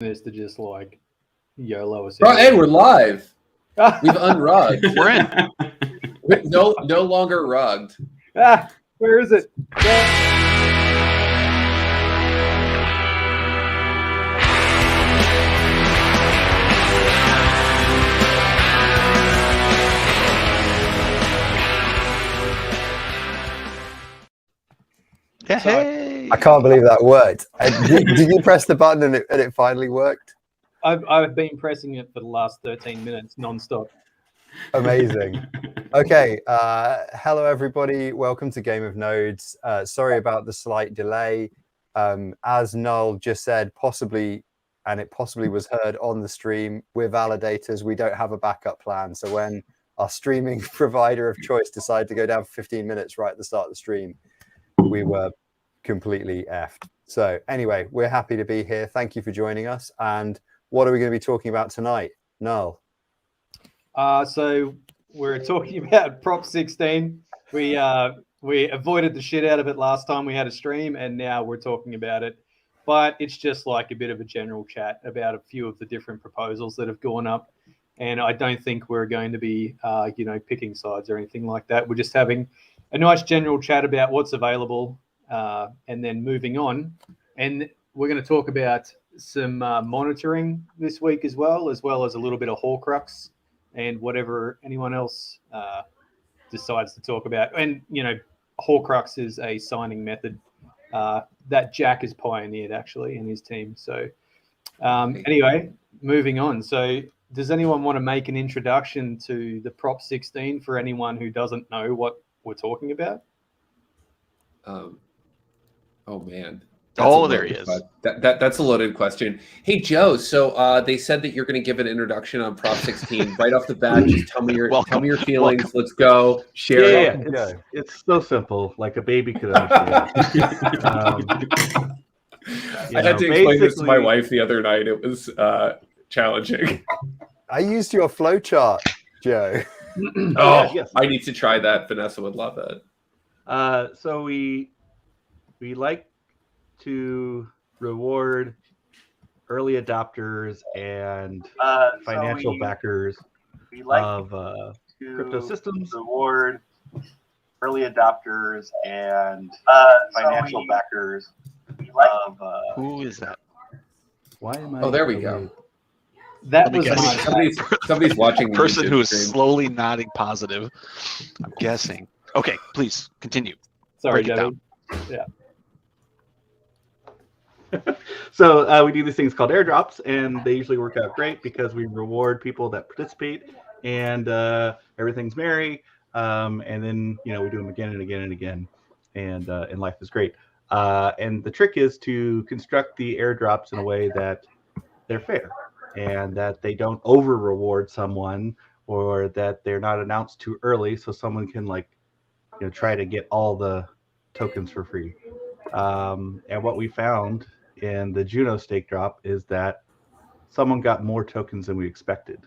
this to just like YOLO. Hey, we're live. We've unrugged. We're in. No longer rugged. Where is it? Hey. I can't believe that worked. Did you press the button and it finally worked? I've been pressing it for the last 13 minutes non-stop. Amazing. Okay. Hello, everybody. Welcome to Game of Nodes. Sorry about the slight delay. As Null just said, possibly was heard on the stream, we're validators. We don't have a backup plan. So when our streaming provider of choice decided to go down for 15 minutes right at the start of the stream, we were completely effed. So anyway, we're happy to be here. Thank you for joining us. And what are we going to be talking about tonight, Null? So we're talking about Prop 16. We avoided the shit out of it last time we had a stream, and now we're talking about it. But it's just like a bit of a general chat about a few of the different proposals that have gone up. And I don't think we're going to be, picking sides or anything like that. We're just having a nice general chat about what's available, and then moving on. And we're going to talk about some monitoring this week as well as a little bit of Horcrux and whatever anyone else decides to talk about. And, Horcrux is a signing method that Jack has pioneered, actually, in his team. So anyway, moving on. So does anyone want to make an introduction to the Prop 16 for anyone who doesn't know what we're talking about? Oh man. There he is. That's a loaded question. Hey Joe, so they said that you're going to give an introduction on Prop 16 right off the bat. Just tell me your feelings. Welcome. Let's go. Share it. Yeah. It's so simple, like a baby could understand. I had to explain this to my wife the other night. It was challenging. I used your flowchart, Joe. Yes. I need to try that. Vanessa would love it. So we like to reward early adopters and financial backers of crypto systems. Reward early adopters and financial backers of. Who is that? Why am I? Oh, there we go. That was somebody's watching. The person who is slowly nodding positive. I'm guessing. Okay, please continue. Sorry, Break it down. Yeah. So we do these things called airdrops, and they usually work out great because we reward people that participate, and everything's merry. And then we do them again and again and again, and life is great. And the trick is to construct the airdrops in a way that they're fair, and that they don't over reward someone, or that they're not announced too early, so someone can try to get all the tokens for free. And what we found in the Juno stake drop is that someone got more tokens than we expected.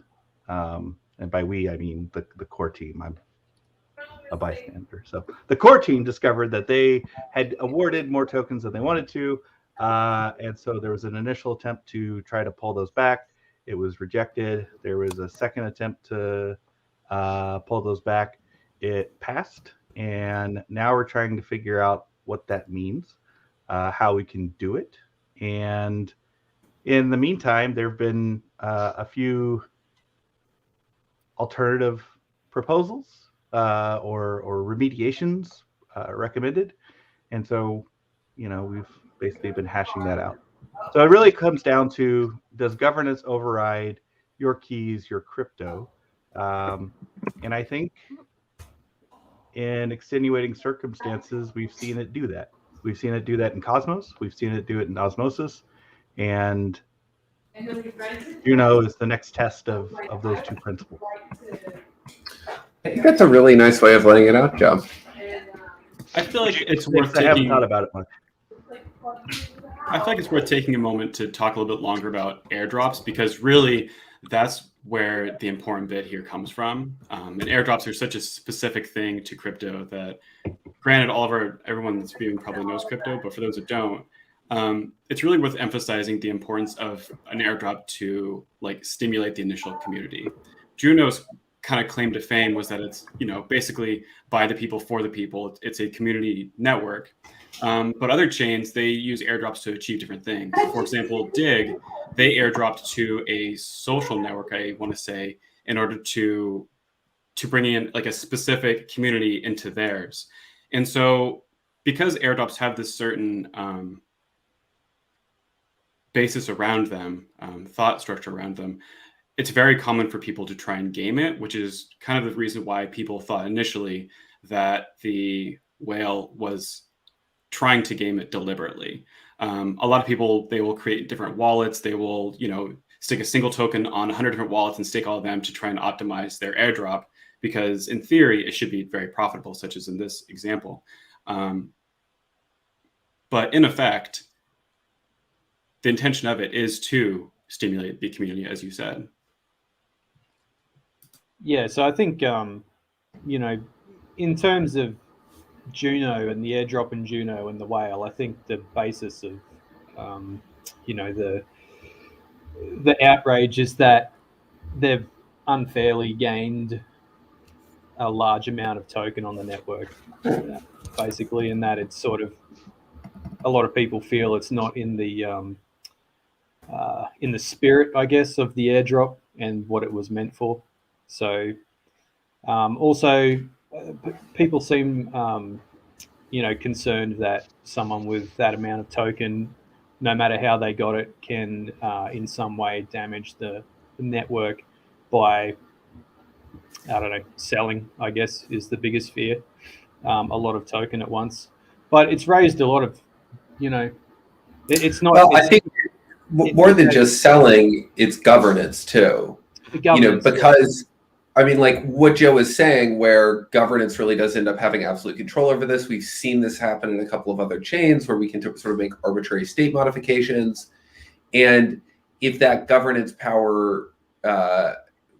And by we, I mean the core team. I'm a bystander. So the core team discovered that they had awarded more tokens than they wanted to. And so there was an initial attempt to try to pull those back. It was rejected. There was a second attempt to pull those back. It passed. And now we're trying to figure out what that means, how we can do it. And in the meantime, there have been a few alternative proposals or remediations recommended. And so, we've basically been hashing that out. So it really comes down to, does governance override your keys, your crypto? And I think in extenuating circumstances, we've seen it do that. We've seen it do that in Cosmos. We've seen it do it in Osmosis. And Juno is the next test of those two principles. I think that's a really nice way of laying it out, Joe. I feel like it's worth I haven't thought about it much. I feel like it's worth taking a moment to talk a little bit longer about airdrops, because really that's where the important bit here comes from. And airdrops are such a specific thing to crypto that, granted, everyone that's viewing probably knows crypto, but for those that don't, it's really worth emphasizing the importance of an airdrop to like stimulate the initial community. Juno's kind of claim to fame was that it's, you know, basically by the people for the people. It's a community network. But other chains, they use airdrops to achieve different things. For example, Dig, they airdropped to a social network, I want to say, in order to bring in like a specific community into theirs. And so because airdrops have this certain basis around them, thought structure around them, it's very common for people to try and game it, which is kind of the reason why people thought initially that the whale was trying to game it deliberately. A lot of people, they will create different wallets. They will, you know, stick a single token on 100 different wallets and stake all of them to try and optimize their airdrop, because in theory, it should be very profitable, such as in this example. But in effect, the intention of it is to stimulate the community, as you said. Yeah, so I think, you know, in terms of Juno and the airdrop in Juno and the whale, I think the basis of, you know, the outrage is that they've unfairly gained a large amount of token on the network, basically, and that it's sort of, a lot of people feel it's not in the spirit, I guess, of the airdrop and what it was meant for. So also people seem, you know, concerned that someone with that amount of token, no matter how they got it, can in some way damage the network by, I don't know, selling, I guess, is the biggest fear, a lot of token at once. But it's raised a lot of, you know, it's not. Well, I think more than just selling, it's governance too. Governance, you know, because I mean, like what Joe is saying, where governance really does end up having absolute control over this. We've seen this happen in a couple of other chains where we can sort of make arbitrary state modifications. And if that governance power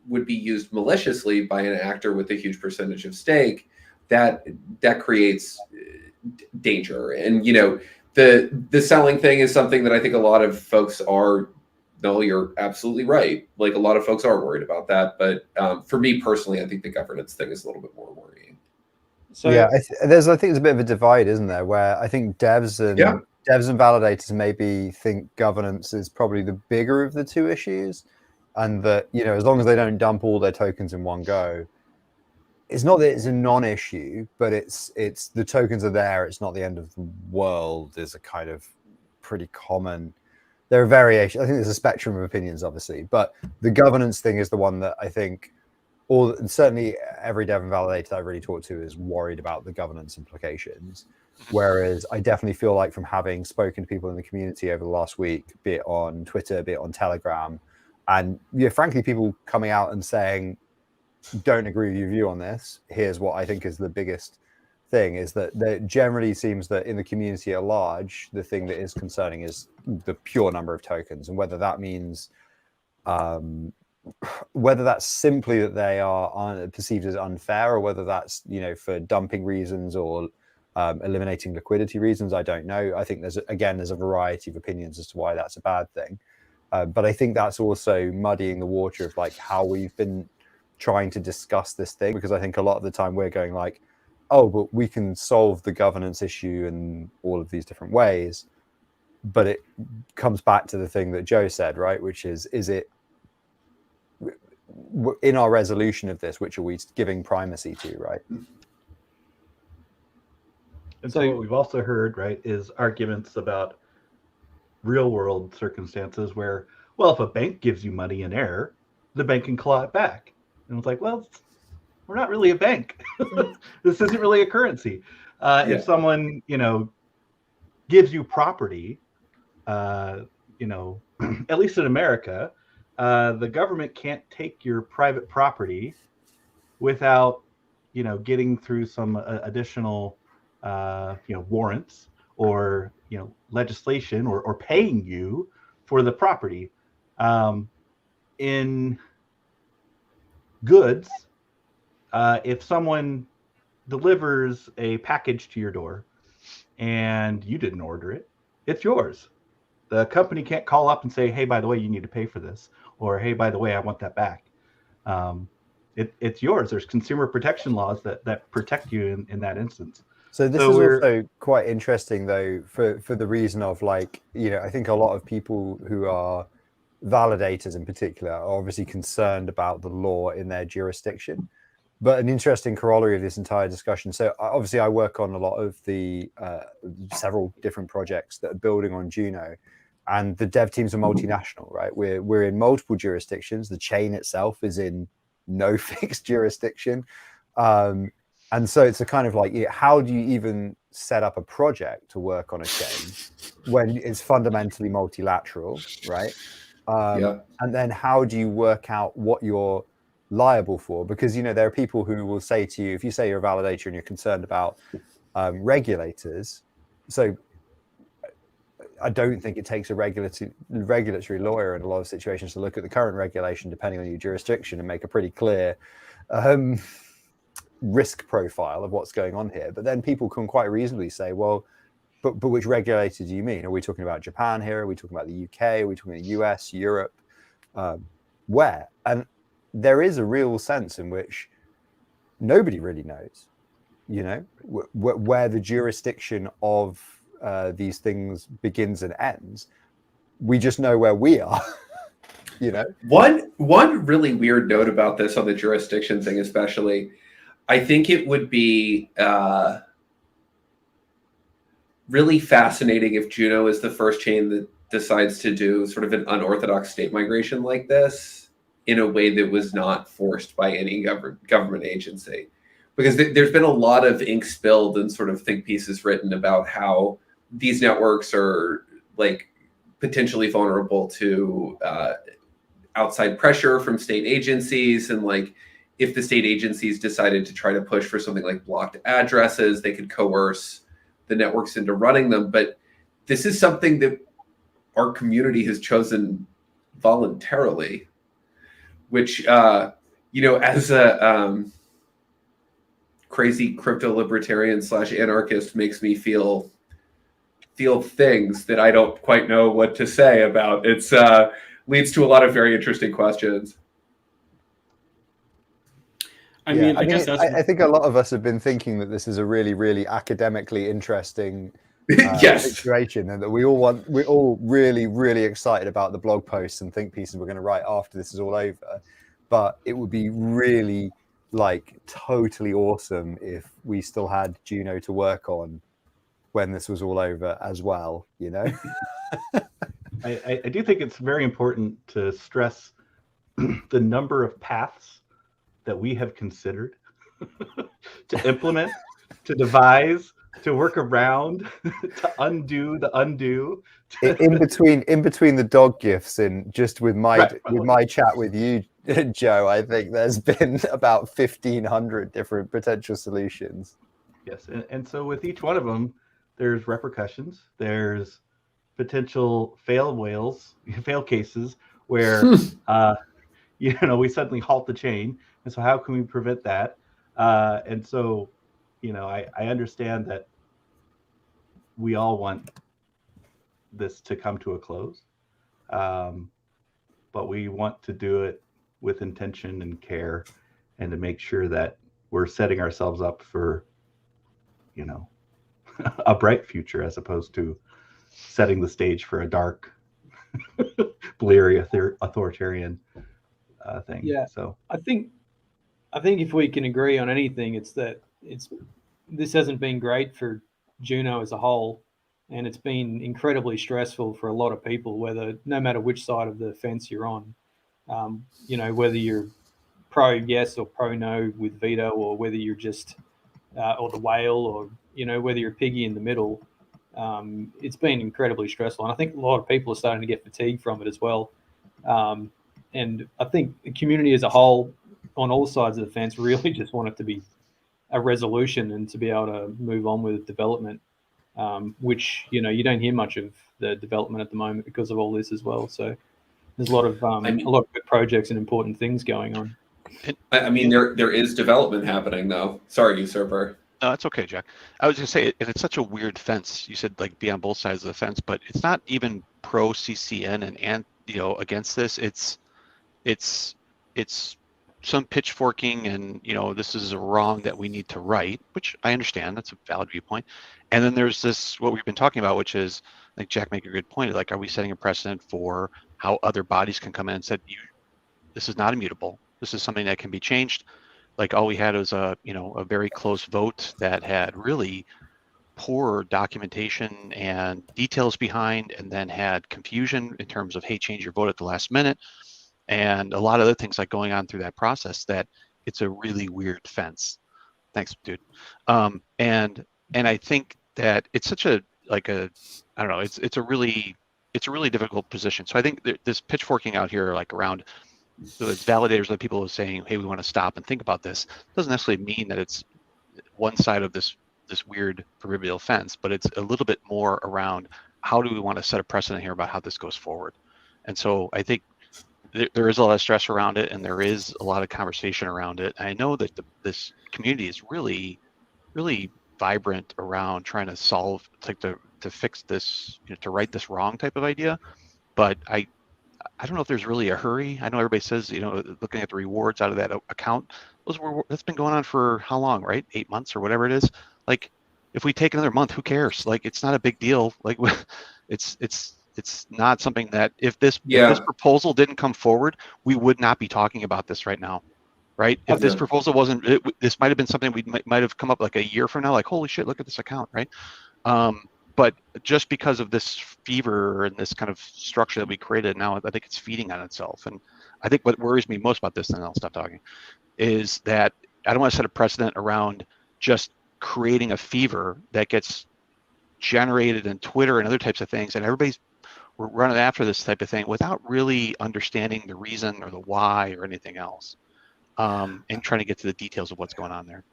would be used maliciously by an actor with a huge percentage of stake, that creates danger. And, you know, the selling thing is something that I think a lot of folks are. No, you're absolutely right. Like a lot of folks are worried about that, but for me personally, I think the governance thing is a little bit more worrying. So yeah, I think there's a bit of a divide, isn't there? Where I think devs and validators maybe think governance is probably the bigger of the two issues, and that, you know, as long as they don't dump all their tokens in one go, it's not that it's a non-issue, but it's the tokens are there. It's not the end of the world. Is a kind of pretty common. There are variations. I think there's a spectrum of opinions, obviously, but the governance thing is the one that I think certainly every dev and validator I've really talked to is worried about the governance implications. Whereas I definitely feel like, from having spoken to people in the community over the last week, be it on Twitter, be it on Telegram, and, you know, frankly, people coming out and saying, don't agree with your view on this, here's what I think is the biggest thing, is that there generally seems that in the community at large, the thing that is concerning is the pure number of tokens, and whether that means whether that's simply that they are perceived as unfair, or whether that's, you know, for dumping reasons or eliminating liquidity reasons, I don't know. I think there's a variety of opinions as to why that's a bad thing, but I think that's also muddying the water of like how we've been trying to discuss this thing, because I think a lot of the time we're going like, oh, but we can solve the governance issue in all of these different ways. But it comes back to the thing that Joe said, right? Which is it in our resolution of this, which are we giving primacy to, right? And so what we've also heard, right, is arguments about real world circumstances where, well, if a bank gives you money in error, the bank can claw it back. And it's like, well, we're not really a bank. This isn't really a currency. If someone, you know, gives you property, you know, at least in America, the government can't take your private property without, you know, getting through some additional, you know, warrants or, you know, legislation or paying you for the property. In goods, if someone delivers a package to your door and you didn't order it, it's yours. The company can't call up and say, hey, by the way, you need to pay for this, or hey, by the way, I want that back. It's yours. There's consumer protection laws that protect you in that instance. So this is also quite interesting, though, for the reason of, like, I think a lot of people who are validators in particular are obviously concerned about the law in their jurisdiction. But an interesting corollary of this entire discussion. So obviously I work on a lot of the several different projects that are building on Juno, and the dev teams are multinational, right? We're in multiple jurisdictions. The chain itself is in no fixed jurisdiction. And so it's a kind of like, how do you even set up a project to work on a chain when it's fundamentally multilateral, right? And then how do you work out what you're liable for? Because there are people who will say to you, if you say you're a validator and you're concerned about regulators, so I don't think it takes a regulatory lawyer in a lot of situations to look at the current regulation, depending on your jurisdiction, and make a pretty clear risk profile of what's going on here. But then people can quite reasonably say, well, but which regulator do you mean? Are we talking about Japan here? Are we talking about the UK? Are we talking about the US, Europe? Where? And there is a real sense in which nobody really knows, where the jurisdiction of these things begins and ends. We just know where we are. One really weird note about this on the jurisdiction thing, especially, I think it would be really fascinating if Juno is the first chain that decides to do sort of an unorthodox state migration like this in a way that was not forced by any government agency. Because there's been a lot of ink spilled and sort of think pieces written about how these networks are like potentially vulnerable to outside pressure from state agencies, and like if the state agencies decided to try to push for something like blocked addresses, they could coerce the networks into running them. But this is something that our community has chosen voluntarily, which as a crazy crypto libertarian / anarchist makes me feel things that I don't quite know what to say about. It's leads to a lot of very interesting questions. I mean, I guess I think a lot of us have been thinking that this is a really, really academically interesting yes. situation, and that we're all really, really excited about the blog posts and think pieces we're going to write after this is all over. But it would be really, like, totally awesome if we still had Juno to work on when this was all over as well, I do think it's very important to stress the number of paths that we have considered to implement, to devise, to work around, to undo the undo. in between the dog gifts and just with my chat with you, Joe, I think there's been about 1,500 different potential solutions. Yes, and so with each one of them, there's repercussions. There's potential fail cases where we suddenly halt the chain. And so how can we prevent that? And so, I understand that we all want this to come to a close, but we want to do it with intention and care, and to make sure that we're setting ourselves up for, a bright future, as opposed to setting the stage for a dark, bleary, authoritarian thing. Yeah. So I think if we can agree on anything, it's that this hasn't been great for Juno as a whole, and it's been incredibly stressful for a lot of people, no matter which side of the fence you're on. Whether you're pro yes or pro no with veto, or whether you're just or the whale, or whether you're piggy in the middle. It's been incredibly stressful, and I think a lot of people are starting to get fatigued from it as well. And I think the community as a whole, on all sides of the fence, really just want it to be a resolution and to be able to move on with development, which you don't hear much of the development at the moment because of all this as well. So there's a lot of good projects and important things going on. I mean, there is development happening, though. Sorry, usurper. No, that's okay, Jack. I was gonna say, and it's such a weird fence. You said like be on both sides of the fence, but it's not even pro CCN and against this. It's some pitchforking and this is a wrong that we need to right, which I understand. That's a valid viewpoint. And then there's this what we've been talking about, which is like Jack make a good point. Like, are we setting a precedent for how other bodies can come in and said this is not immutable. This is something that can be changed. Like all we had was a very close vote that had really poor documentation and details behind, and then had confusion in terms of, hey, change your vote at the last minute, and a lot of other things like going on through that process. That it's a really weird fence. Thanks, dude. And I think that it's such a I don't know. It's a really difficult position. So I think this pitchforking out here, like around. So it's validators that people are saying, hey, we want to stop and think about this. Doesn't necessarily mean that it's one side of this weird proverbial fence, but it's a little bit more around how do we want to set a precedent here about how this goes forward. And so I think there is a lot of stress around it, and there is a lot of conversation around it. I know that this community is really, really vibrant around trying to solve, like to fix this, to right this wrong type of idea. But I don't know if there's really a hurry. I know everybody says, looking at the rewards out of that account, that's been going on for how long, right? 8 months or whatever it is. Like, if we take another month, who cares? Like, it's not a big deal. Like, it's not something that if this proposal didn't come forward, we would not be talking about this right now, right? If this proposal wasn't, this might have been something we might have come up like a year from now, like, holy shit, look at this account, right? But just because of this fever and this kind of structure that we created now, I think it's feeding on itself. And I think what worries me most about this, and I'll stop talking, is that I don't want to set a precedent around just creating a fever that gets generated in Twitter and other types of things, and we're running after this type of thing without really understanding the reason or the why or anything else, and trying to get to the details of what's going on there.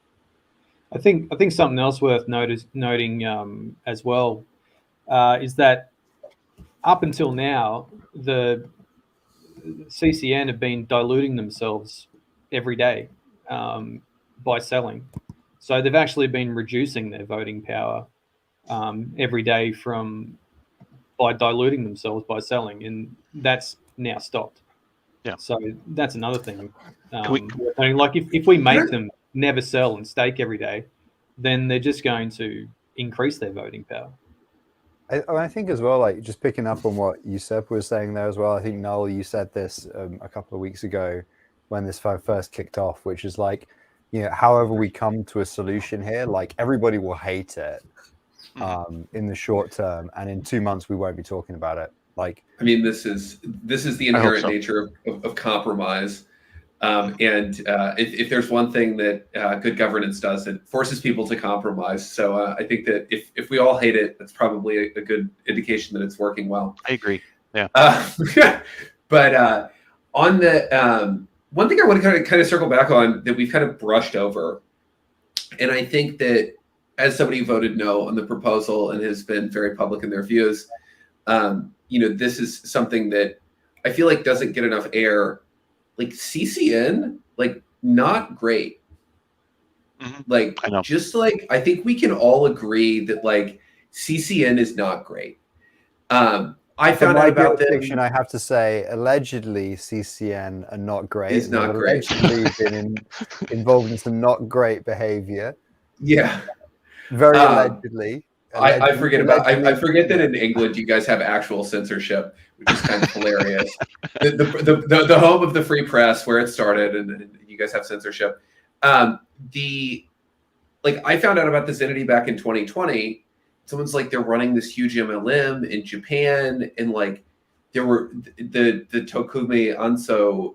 I think something else worth noting as well is that up until now, the CCN have been diluting themselves every day by selling. So they've actually been reducing their voting power every day by diluting themselves by selling, and that's now stopped. Yeah. So that's another thing. Like if we make them never sell and stake every day, then they're just going to increase their voting power. I think as well, like just picking up on what Yusuf was saying there as well, I think, Noel, you said this a couple of weeks ago when this first kicked off, which is like, however we come to a solution here, like everybody will hate it in the short term, and in 2 months we won't be talking about it. Like, I mean, this is the inherent nature of compromise. And if there's one thing that good governance does, it forces people to compromise. So I think that if we all hate it, that's probably a good indication that it's working well. I agree. Yeah. But on the one thing I want to kind of circle back on that we've kind of brushed over, and I think that as somebody who voted no on the proposal and has been very public in their views, this is something that I feel like doesn't get enough air. Like CCN, like not great. Mm-hmm. Like, I know. just like, I think we can all agree that like CCN is not great. I found out about them. I have to say, allegedly CCN are not great. Is not great. Allegedly been involved in some not great behavior. Yeah. Very allegedly. I forget that in England you guys have actual censorship, which is kind of hilarious. The home of the free press, where it started, and you guys have censorship. I found out about this entity back in 2020. Someone's like, they're running this huge MLM in Japan, and like there were the Tokumi Anso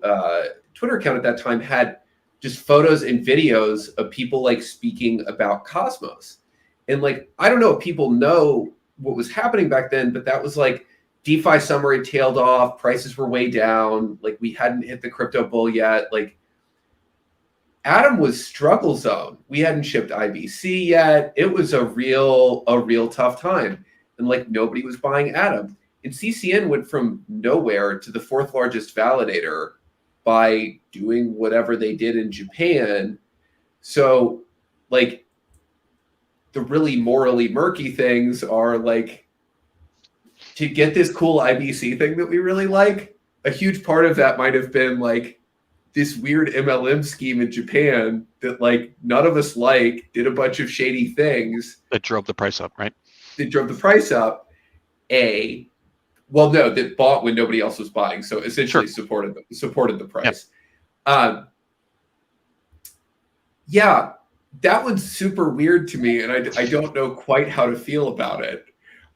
Twitter account at that time had just photos and videos of people like speaking about Cosmos. And like, I don't know if people know what was happening back then, but that was like DeFi summary tailed off, prices were way down, like we hadn't hit the crypto bull yet. Like Atom was struggle zone. We hadn't shipped IBC yet. It was a real tough time. And like nobody was buying Atom. And CCN went from nowhere to the 4th largest validator by doing whatever they did in Japan. So like, the really morally murky things are like, to get this cool IBC thing that we really like, a huge part of that might have been like this weird MLM scheme in Japan that like none of us like, did a bunch of shady things. That drove the price up, right? That drove the price up. Well, no, that bought when nobody else was buying. So essentially supported the price. Yep. Yeah, that one's super weird to me, and I don't know quite how to feel about it.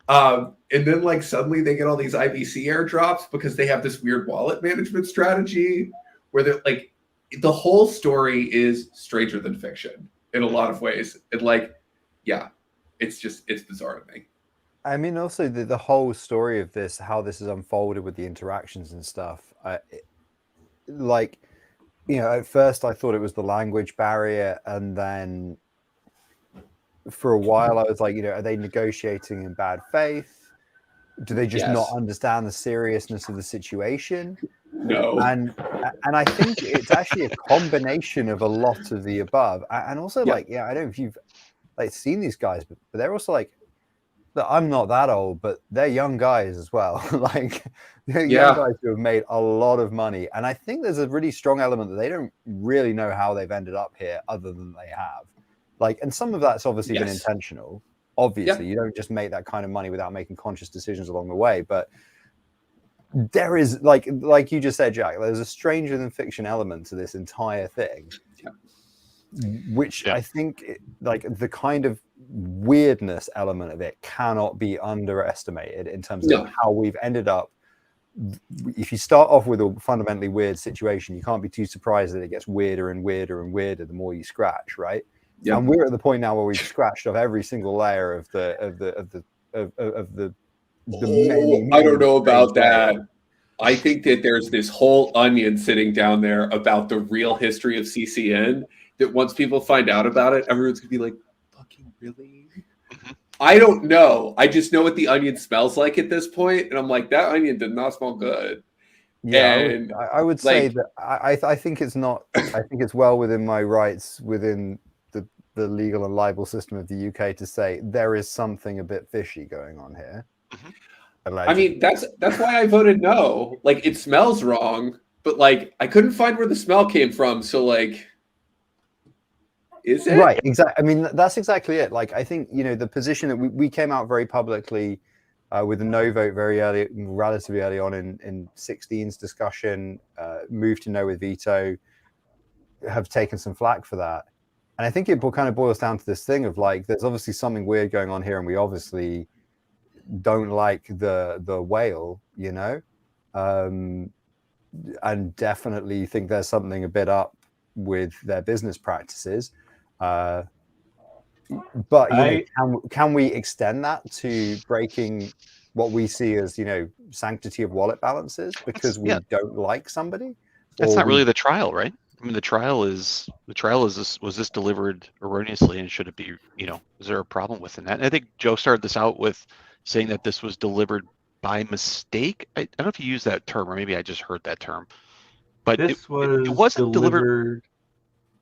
And then like suddenly they get all these IBC airdrops because they have this weird wallet management strategy where they're like, the whole story is stranger than fiction in a lot of ways. And like, yeah, it's bizarre to me. I mean, also the whole story of this, how this is unfolded with the interactions and stuff. Like, you know, at first I thought it was the language barrier, and then for a while I was like, you know, are they negotiating in bad faith? Do they just not understand the seriousness of the situation? No. And I think it's actually a combination of a lot of the above. And also, like, yeah, I don't know if you've like seen these guys, but they're also like, I'm not that old, but they're young guys as well. Like, they're young guys who have made a lot of money. And I think there's a really strong element that they don't really know how they've ended up here other than they have. Like, and some of that's obviously been intentional. Obviously, you don't just make that kind of money without making conscious decisions along the way. But there is, like you just said, Jack, there's a stranger than fiction element to this entire thing, which I think, like, the kind of weirdness element of it cannot be underestimated in terms of how we've ended up. If you start off with a fundamentally weird situation, you can't be too surprised that it gets weirder and weirder and weirder the more you scratch, right? And we're at the point now where we've scratched off every single layer of the many. I don't know about that. I think that there's this whole onion sitting down there about the real history of CCN that once people find out about it, everyone's gonna be like, fucking really? I don't know. I just know what the onion smells like at this point, and I'm like, that onion did not smell good. Yeah, and I would say that I think it's not. I think it's well within my rights within the legal and libel system of the UK to say there is something a bit fishy going on here. I mean, that's why I voted no. Like, it smells wrong, but like I couldn't find where the smell came from. So like, is it right? Exactly. I mean, that's exactly it. Like, I think, you know, the position that we came out very publicly with a no vote relatively early on in 16's discussion, moved to no with veto, have taken some flack for that. And I think it kind of boils down to this thing of like, there's obviously something weird going on here, and we obviously don't like the whale, you know, and definitely think there's something a bit up with their business practices. But you know, can we extend that to breaking what we see as, you know, sanctity of wallet balances because we don't like somebody? That's not really the trial, right? I mean, the trial is this, was this delivered erroneously, and should it be, you know, is there a problem within that? And I think Joe started this out with saying that this was delivered by mistake. I don't know if you used that term, or maybe I just heard that term, but it wasn't delivered.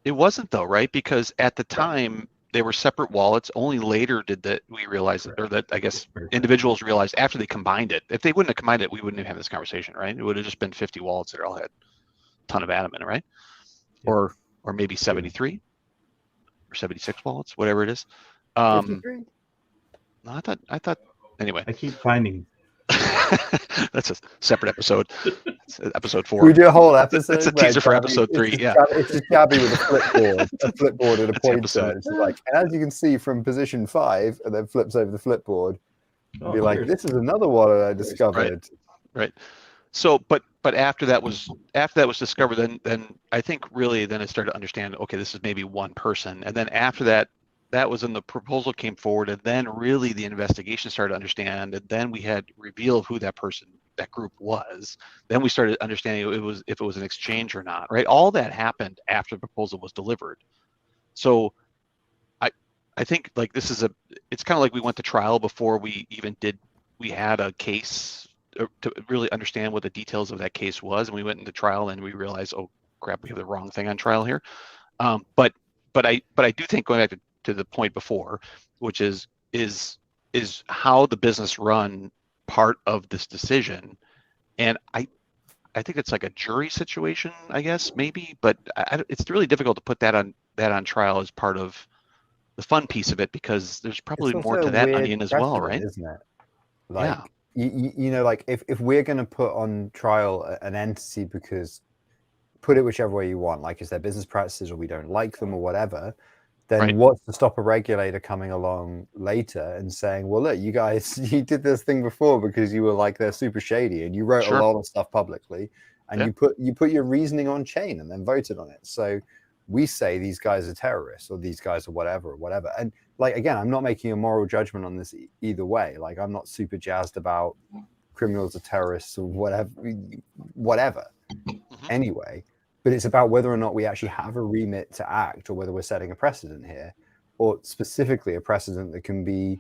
It wasn't though, right? Because at the time they were separate wallets. Only later did we realize, or that I guess individuals realized after they combined it. If they wouldn't have combined it, we wouldn't have had this conversation, right? It would have just been 50 wallets that all had a ton of Atom in it, right? Or maybe 73 or 76 wallets, whatever it is. 53? No, I thought anyway. I keep finding. That's a separate episode. It's episode 4. We do a whole episode. It's a teaser for episode 3. It's just Gabby with a flipboard and a pointer. It's like, as you can see from position 5, and then flips over the flipboard. Be like, this is another wallet I discovered. Right. So, but after that was discovered, then I think really then I started to understand, okay, this is maybe one person. And then after that was when the proposal came forward, and then really the investigation started to understand, and then we had reveal of who that group was. Then we started understanding if it was an exchange or not, right? All that happened after the proposal was delivered. So I think like it's kind of like we went to trial before we had a case to really understand what the details of that case was, and we went into trial and we realized, oh crap, we have the wrong thing on trial here. But I do think, going back to the point before, which is how the business run part of this decision. And I think it's like a jury situation, I guess, maybe, but it's really difficult to put that on trial as part of the fun piece of it, because there's probably more to that onion as well, right? Isn't it? Like, you know, like if we're going to put on trial an entity because, put it whichever way you want, like it's their business practices or we don't like them or whatever, then what's to stop a regulator coming along later and saying, well, look, you guys, you did this thing before because you were like, they're super shady and you wrote a lot of stuff publicly and you put your reasoning on chain and then voted on it. So we say these guys are terrorists or these guys are whatever. And like, again, I'm not making a moral judgment on this either way. Like, I'm not super jazzed about criminals or terrorists or whatever. Anyway, but it's about whether or not we actually have a remit to act, or whether we're setting a precedent here, or specifically a precedent that can be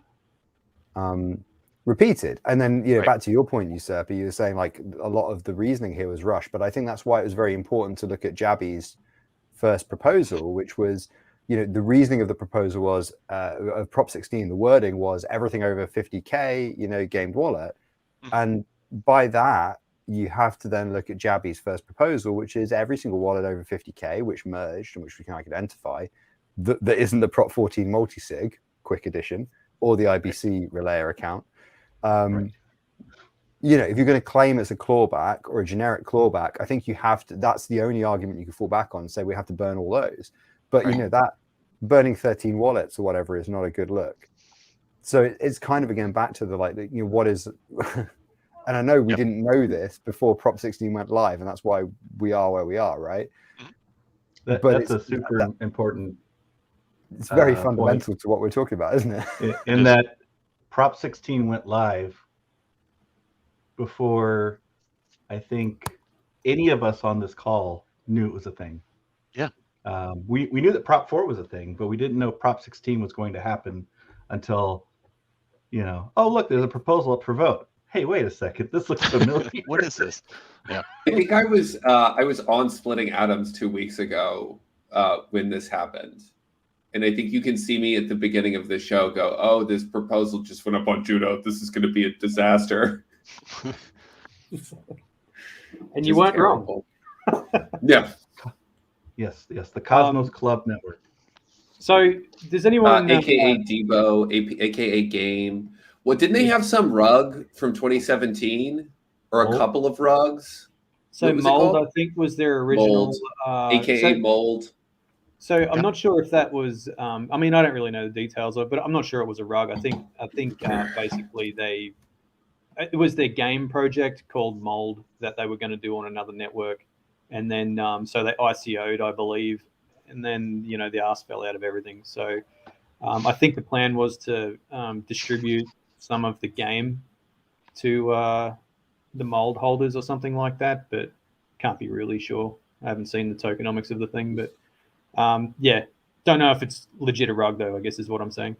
repeated. And then, you know, back to your point, Usurper, you were saying like a lot of the reasoning here was rushed, but I think that's why it was very important to look at Jabby's first proposal, which was, you know, the reasoning of the proposal was of Prop 16, the wording was everything over 50K, you know, gamed wallet. And by that, you have to then look at Jabby's first proposal, which is every single wallet over 50K, which merged and which we can identify, that isn't the Prop 14 multi-sig quick edition or the IBC relayer account. You know, if you're going to claim it's a clawback or a generic clawback, I think you have to, that's the only argument you can fall back on and say we have to burn all those. But, you know, that burning 13 wallets or whatever is not a good look. So it's kind of, again, back to the, like, you know, what is... And I know we didn't know this before Prop 16 went live, and that's why we are where we are, right? That's a super important. It's very fundamental point to what we're talking about, isn't it? In that Prop 16 went live before I think any of us on this call knew it was a thing. Yeah. We knew that Prop 4 was a thing, but we didn't know Prop 16 was going to happen until, you know, oh, look, there's a proposal up for vote. Hey, wait a second. This looks familiar. What is this? Yeah. I think I was on Splitting Atoms 2 weeks ago when this happened. And I think you can see me at the beginning of the show go, oh, this proposal just went up on Juno. This is going to be a disaster. And you weren't wrong. Yeah. Yes. The Cosmos Club Network. So does anyone... AKA Debo, AKA Game. Well, didn't they have some rug from 2017 or a couple of rugs? So Mold, I think, was their original... Mold, AKA Mold. So I'm not sure if that was... I mean, I don't really know the details of it, but I'm not sure it was a rug. I think basically it was their game project called Mold that they were going to do on another network. And then so they ICO'd, I believe. And then, you know, the arse fell out of everything. So I think the plan was to distribute some of the game to the Mold holders or something like that, but can't be really sure. I haven't seen the tokenomics of the thing, but yeah, don't know if it's legit a rug though, I guess is what I'm saying.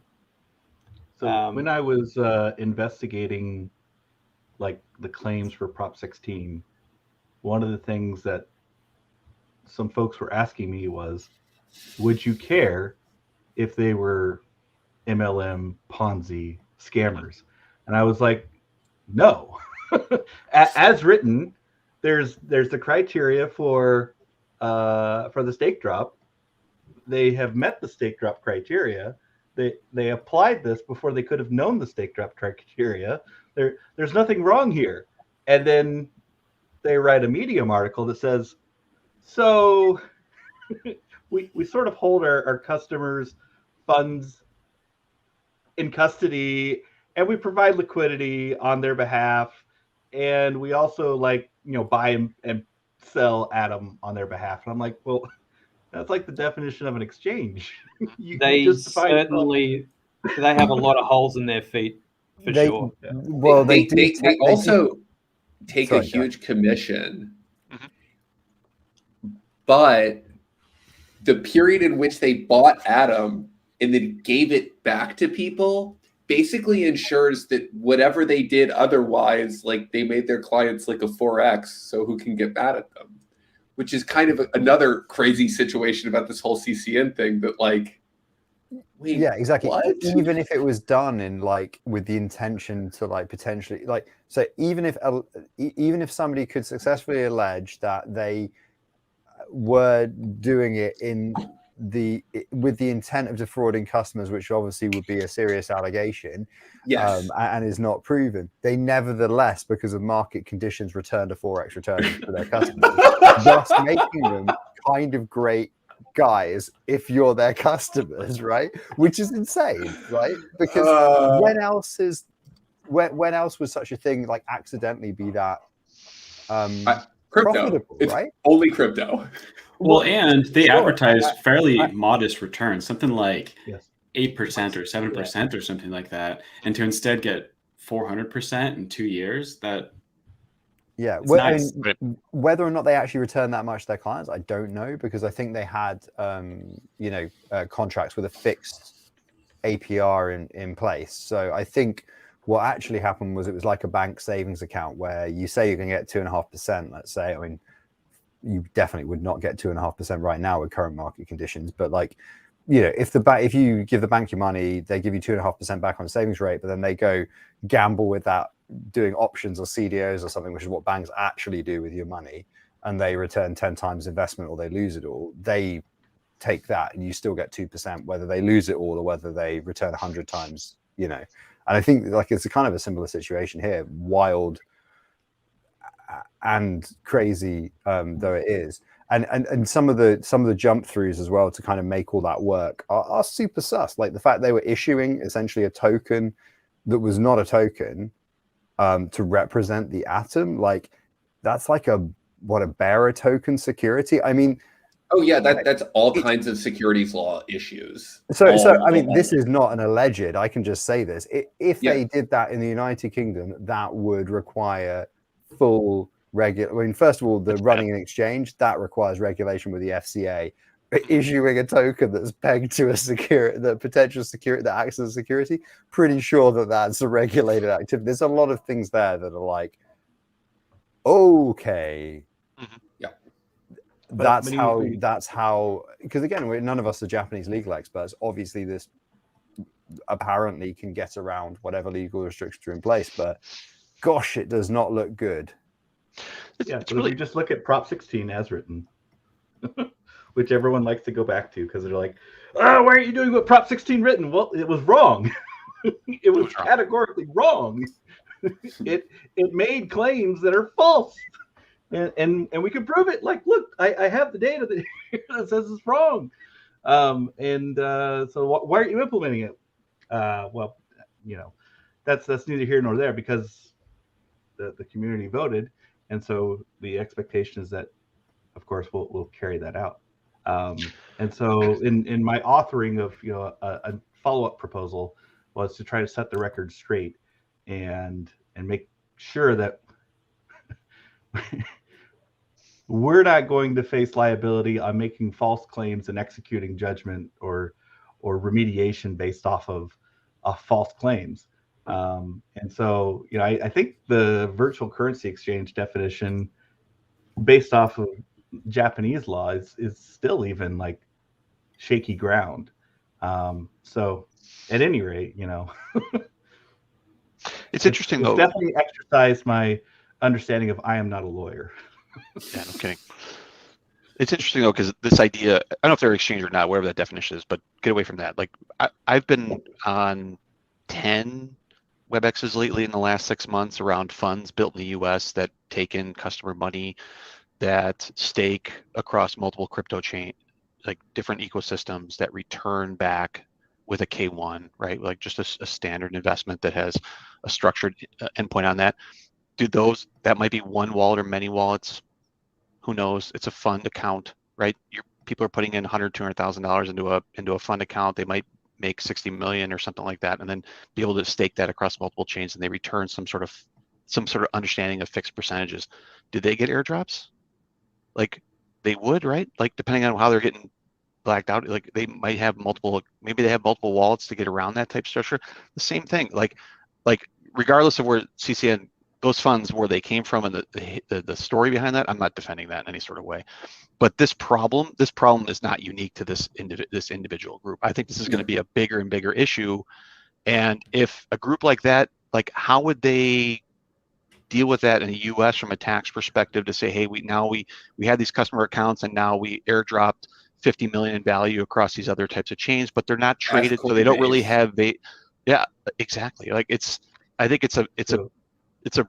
So when I was investigating like the claims for Prop 16, one of the things that some folks were asking me was, would you care if they were MLM Ponzi scammers? And I was like, no. As written, there's the criteria for the stake drop. They have met the stake drop criteria. They applied this before they could have known the stake drop criteria. There's nothing wrong here. And then they write a Medium article that says, so we sort of hold our customers' funds in custody, and we provide liquidity on their behalf, and we also buy and sell Atom on their behalf. And I'm like, well, that's like the definition of an exchange. They certainly they have a lot of holes in their feet for sure. Well, they also take a huge commission, but the period in which they bought Atom and then gave it back to people basically ensures that whatever they did otherwise, like they made their clients like a 4X, so who can get mad at them? Which is kind of another crazy situation about this whole CCN thing, that like Wait, Yeah, exactly. what? Even if it was done in like with the intention to like potentially like, so even if somebody could successfully allege that they were doing it with the intent of defrauding customers, which obviously would be a serious allegation, Yes. and is not proven, they nevertheless, because of market conditions, returned a 4x return to their customers, thus making them kind of great guys if you're their customers, right? Which is insane, right? Because when else would such a thing like accidentally be that crypto? profitable, It's right? only crypto. Well, and they Sure. advertise fairly modest returns, something like Yes. 8% or 7% or something like that, and to instead get 400% in 2 years, that Yeah, it's well, nice. whether or not they actually return that much to their clients, I don't know, because I think they had, contracts with a fixed APR in place. So I think what actually happened was it was like a bank savings account where you say you're going to get 2.5%. Let's say, I mean, you definitely would not get 2.5% right now with current market conditions, but like, if you give the bank your money, they give you 2.5% back on a savings rate, but then they go gamble with that, doing options or CDOs or something, which is what banks actually do with your money, and they return 10 times investment or they lose it all. They take that and you still get 2%, whether they lose it all or whether they return 100 times, And I think like it's a kind of a similar situation here, wild and crazy though it is. And some of the jump throughs as well to kind of make all that work are super sus. Like the fact they were issuing essentially a token that was not a token to represent the atom, like that's like a bearer token security. I mean, Oh yeah, that's all kinds of securities law issues. So I mean, this is not an alleged. I can just say this. If they did that in the United Kingdom, that would require full regular. I mean, first of all, the running an exchange that requires regulation with the FCA. Issuing a token that's pegged to the potential security that acts as a security, pretty sure that's a regulated activity. There's a lot of things there that are like, okay, yeah, that's how. Because again, none of us are Japanese legal experts. Obviously, this apparently can get around whatever legal restrictions are in place, but gosh, it does not look good. If we just look at Prop 16 as written. Which everyone likes to go back to because they're like, "Oh, why aren't you doing what Prop 16 written?" Well, it was wrong. It was categorically wrong. It made claims that are false, and we can prove it. Like, look, I have the data that says it's wrong. So why aren't you implementing it? Well, that's neither here nor there because the community voted, and so the expectation is that, of course, we'll carry that out. And so in my authoring of a follow-up proposal was to try to set the record straight and make sure that we're not going to face liability on making false claims and executing judgment or remediation based off of false claims. And so I think the virtual currency exchange definition based off of Japanese law is still even like shaky ground. So at any rate, it's interesting though. Definitely exercised my understanding of I am not a lawyer. Yeah, no kidding. It's interesting though because this idea, I don't know if they're exchange or not, whatever that definition is, but get away from that. Like I've been on 10 WebExes lately in the last 6 months around funds built in the US that take in customer money, that stake across multiple crypto chain, like different ecosystems that return back with a K1, right? Like just a standard investment that has a structured endpoint on that. That might be one wallet or many wallets. Who knows? It's a fund account, right? People are putting in $100,000, $200,000 into a fund account. They might make 60 million or something like that, and then be able to stake that across multiple chains, and they return some sort of understanding of fixed percentages. Did they get airdrops? Like they would, right? Like depending on how they're getting blacked out, like they might have maybe they have multiple wallets to get around that type of structure. The same thing, like regardless of where CCN those funds, where they came from, and the story behind that, I'm not defending that in any sort of way. But this problem is not unique to this individual group. I think this is going to be a bigger and bigger issue. And if a group like that, like, how would they deal with that in the U.S. from a tax perspective to say, hey, we had these customer accounts, and now we airdropped 50 million in value across these other types of chains, but they're not traded, so they don't really have yeah, exactly. Like, I think it's a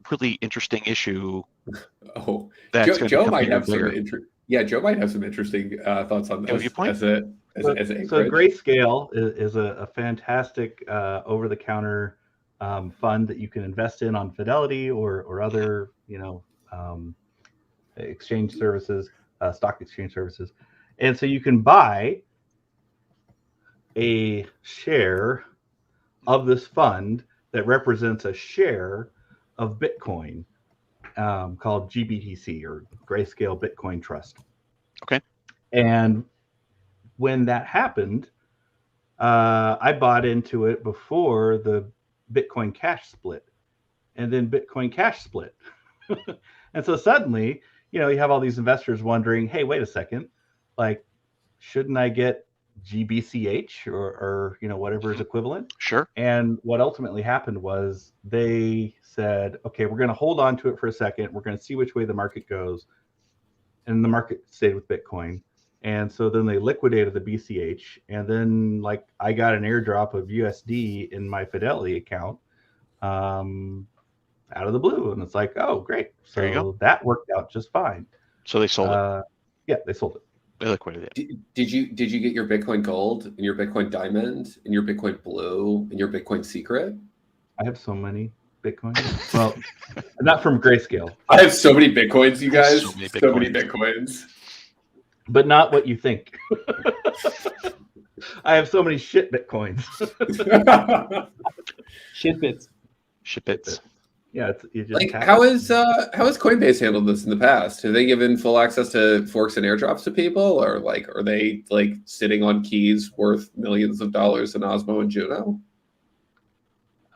really interesting issue. Oh, that's Joe might have bigger. Joe might have some interesting thoughts on this. So Grayscale is a fantastic over-the-counter fund that you can invest in on Fidelity or other exchange services, stock exchange services, and so you can buy a share of this fund that represents a share of Bitcoin, called GBTC, or Grayscale Bitcoin Trust. Okay. And when that happened, I bought into it before the Bitcoin Cash split, and then Bitcoin Cash split. And so suddenly, you have all these investors wondering, hey, wait a second, like, shouldn't I get GBCH or whatever is equivalent? Sure. And what ultimately happened was they said, okay, we're going to hold on to it for a second. We're going to see which way the market goes. And the market stayed with Bitcoin. And so then they liquidated the BCH. And then, like, I got an airdrop of USD in my Fidelity account out of the blue. And it's like, oh, great. So there you go. That worked out just fine. So they sold it. Yeah, they sold it. They liquidated it. Did you get your Bitcoin Gold and your Bitcoin Diamond and your Bitcoin Blue and your Bitcoin Secret? I have so many Bitcoin. Well, not from Grayscale. I have so many Bitcoins, you guys. So many Bitcoins. But not what you think. I have so many shit Bitcoins. Shit bits. Yeah, you just like, how has Coinbase handled this in the past? Have they given full access to forks and airdrops to people, or like, are they like sitting on keys worth millions of dollars in Osmo and Juno?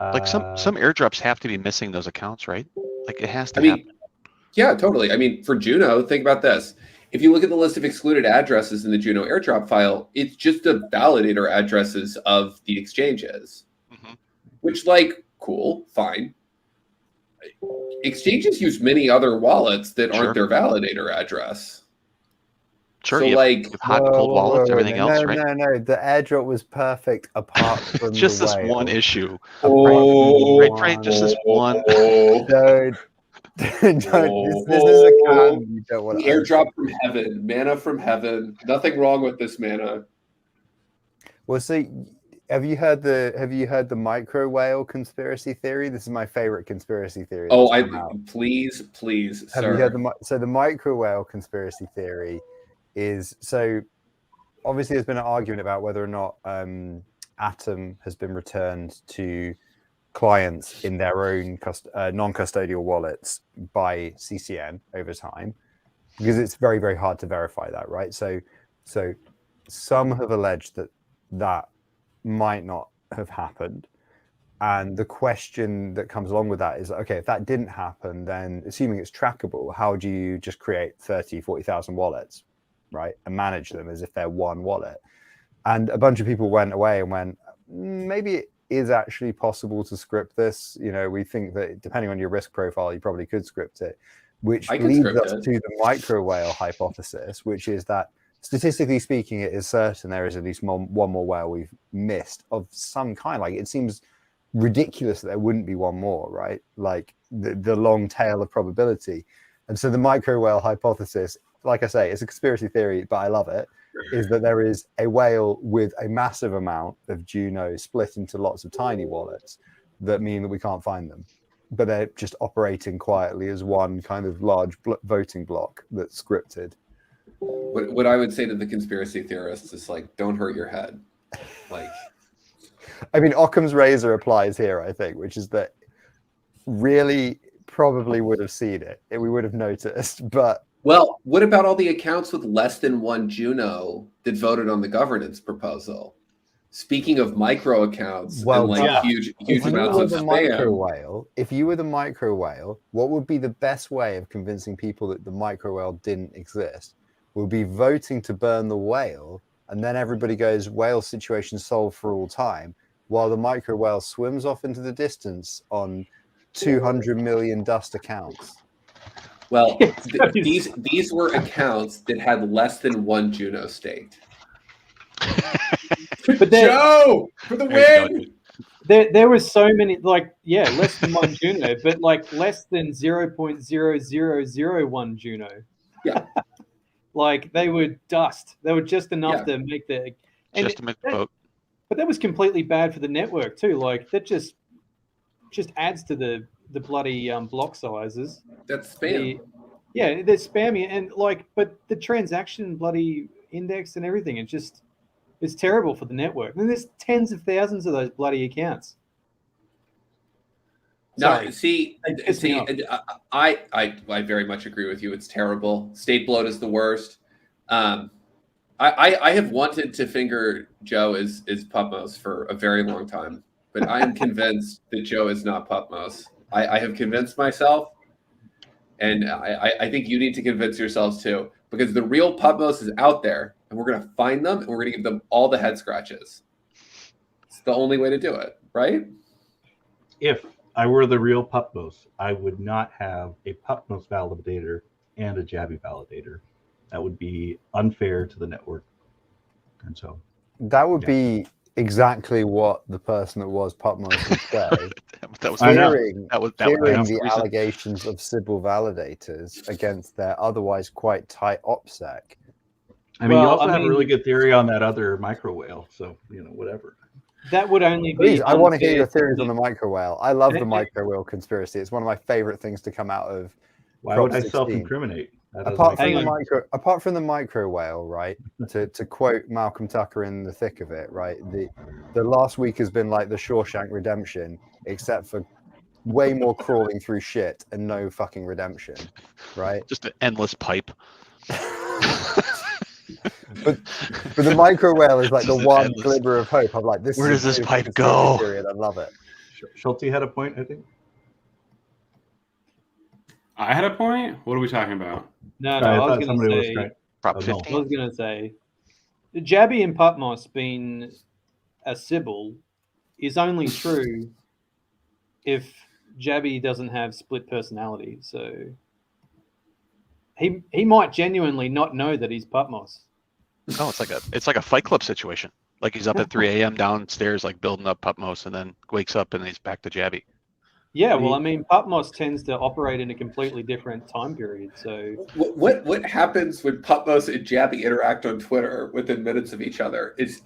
Like, some airdrops have to be missing those accounts, right? Like, it has to happen. Yeah, totally. I mean, for Juno, think about this. If you look at the list of excluded addresses in the Juno airdrop file, it's just the validator addresses of the exchanges, which, like, cool, fine. Exchanges use many other wallets that aren't their validator address. Sure, so, you like, have hot and cold wallets, everything else, right? No. The airdrop was perfect apart from just the this whale. one issue. Right, just this one. Don't. This is a can you don't want the to airdrop from heaven, manna from heaven. Nothing wrong with this manna. Well, see, have you heard the micro whale conspiracy theory? This is my favorite conspiracy theory. Please, have sir. you heard the micro whale conspiracy theory is, so obviously there's been an argument about whether or not Atom has been returned to clients in their own non-custodial wallets by CCN over time, because it's very, very hard to verify that, right? So some have alleged that might not have happened, and the question that comes along with that is, okay, if that didn't happen, then assuming it's trackable, how do you just create 40,000 wallets, right, and manage them as if they're one wallet? And a bunch of people went away and went, maybe it is actually possible to script this. We think that depending on your risk profile, you probably could script it, which leads us to the micro whale hypothesis, which is that statistically speaking, it is certain there is at least one more whale we've missed of some kind. Like, it seems ridiculous that there wouldn't be one more, right? Like, the long tail of probability. And so the micro whale hypothesis, like I say, it's a conspiracy theory, but I love it, is that there is a whale with a massive amount of Juno split into lots of tiny wallets that mean that we can't find them, but they're just operating quietly as one kind of large voting block that's scripted. What I would say to the conspiracy theorists is, like, don't hurt your head. Like, I mean, Occam's razor applies here, I think, which is that really probably would have seen it. We would have noticed, but... Well, what about all the accounts with less than one Juno that voted on the governance proposal? speaking of micro accounts Well, and like yeah. huge If you amounts were of the micro spam, whale, what would be the best way of convincing people that the micro whale didn't exist? Would be voting to burn the whale, and then everybody goes, whale situation solved for all time, while the micro whale swims off into the distance on 200 million dust accounts. well, these were accounts that had less than one Juno staked. But there, Joe for the There you go, win. there was so many, like, yeah, less than one Juno, but like less than 0.0001 Juno. Yeah. Like they were dust. They were just enough Yeah. to make the. Just to make the vote. But that was completely bad for the network too. Like that just adds to the bloody block sizes. That's spam. Yeah, they're spammy and like, but the transaction bloody index and everything, it's terrible for the network. And there's tens of thousands of those bloody accounts. No, Sorry. see, It pissed me off. I very much agree with you. It's terrible. State bloat is the worst. I have wanted to finger Joe as Pupmos for a very long time, but I am convinced that Joe is not Pupmos. I have convinced myself, and I think you need to convince yourselves too, because the real Pupmos is out there, and we're going to find them, and we're going to give them all the head scratches. It's the only way to do it, right? If I were the real Pupmos, I would not have a Pupmos validator and a Jabby validator. That would be unfair to the network. And so That would be exactly what the person that was Pupmos would say. That was I know. Hearing the reason. allegations of Sybil validators against their otherwise quite tight OPSEC. I mean, you Well, also I have a really mean- good theory on that other micro whale. So, whatever. That would only be. Please, I want to hear your unfair theories to on the micro whale. I love the micro whale conspiracy. It's one of my favorite things to come out of. Why Prop would I 16. self-incriminate? That doesn't Apart make from sense. apart from the micro whale, right? To quote Malcolm Tucker in The Thick of It, right? The last week has been like the Shawshank Redemption, except for way more crawling through shit and no fucking redemption, right? Just an endless pipe. But the micro whale is like the Just one endless. glimmer of hope. I'm like, this. Where is does this a pipe conspiracy go? theory and I love it. Schulte had a point, I think. I had a point. What are we talking about? No, I I thought was going somebody to was say. right. Prop Oh, no. 15. I was going to say, Jabby and Pupmos being a Sybil is only true if Jabby doesn't have split personality. So he might genuinely not know that he's Pupmos. No, it's like a Fight Club situation. Like he's up at 3 a.m. downstairs, like building up Pupmos, and then wakes up and he's back to Jabby. Yeah, well, I mean, Pupmos tends to operate in a completely different time period. So What happens when Pupmos and Jabby interact on Twitter within minutes of each other? Is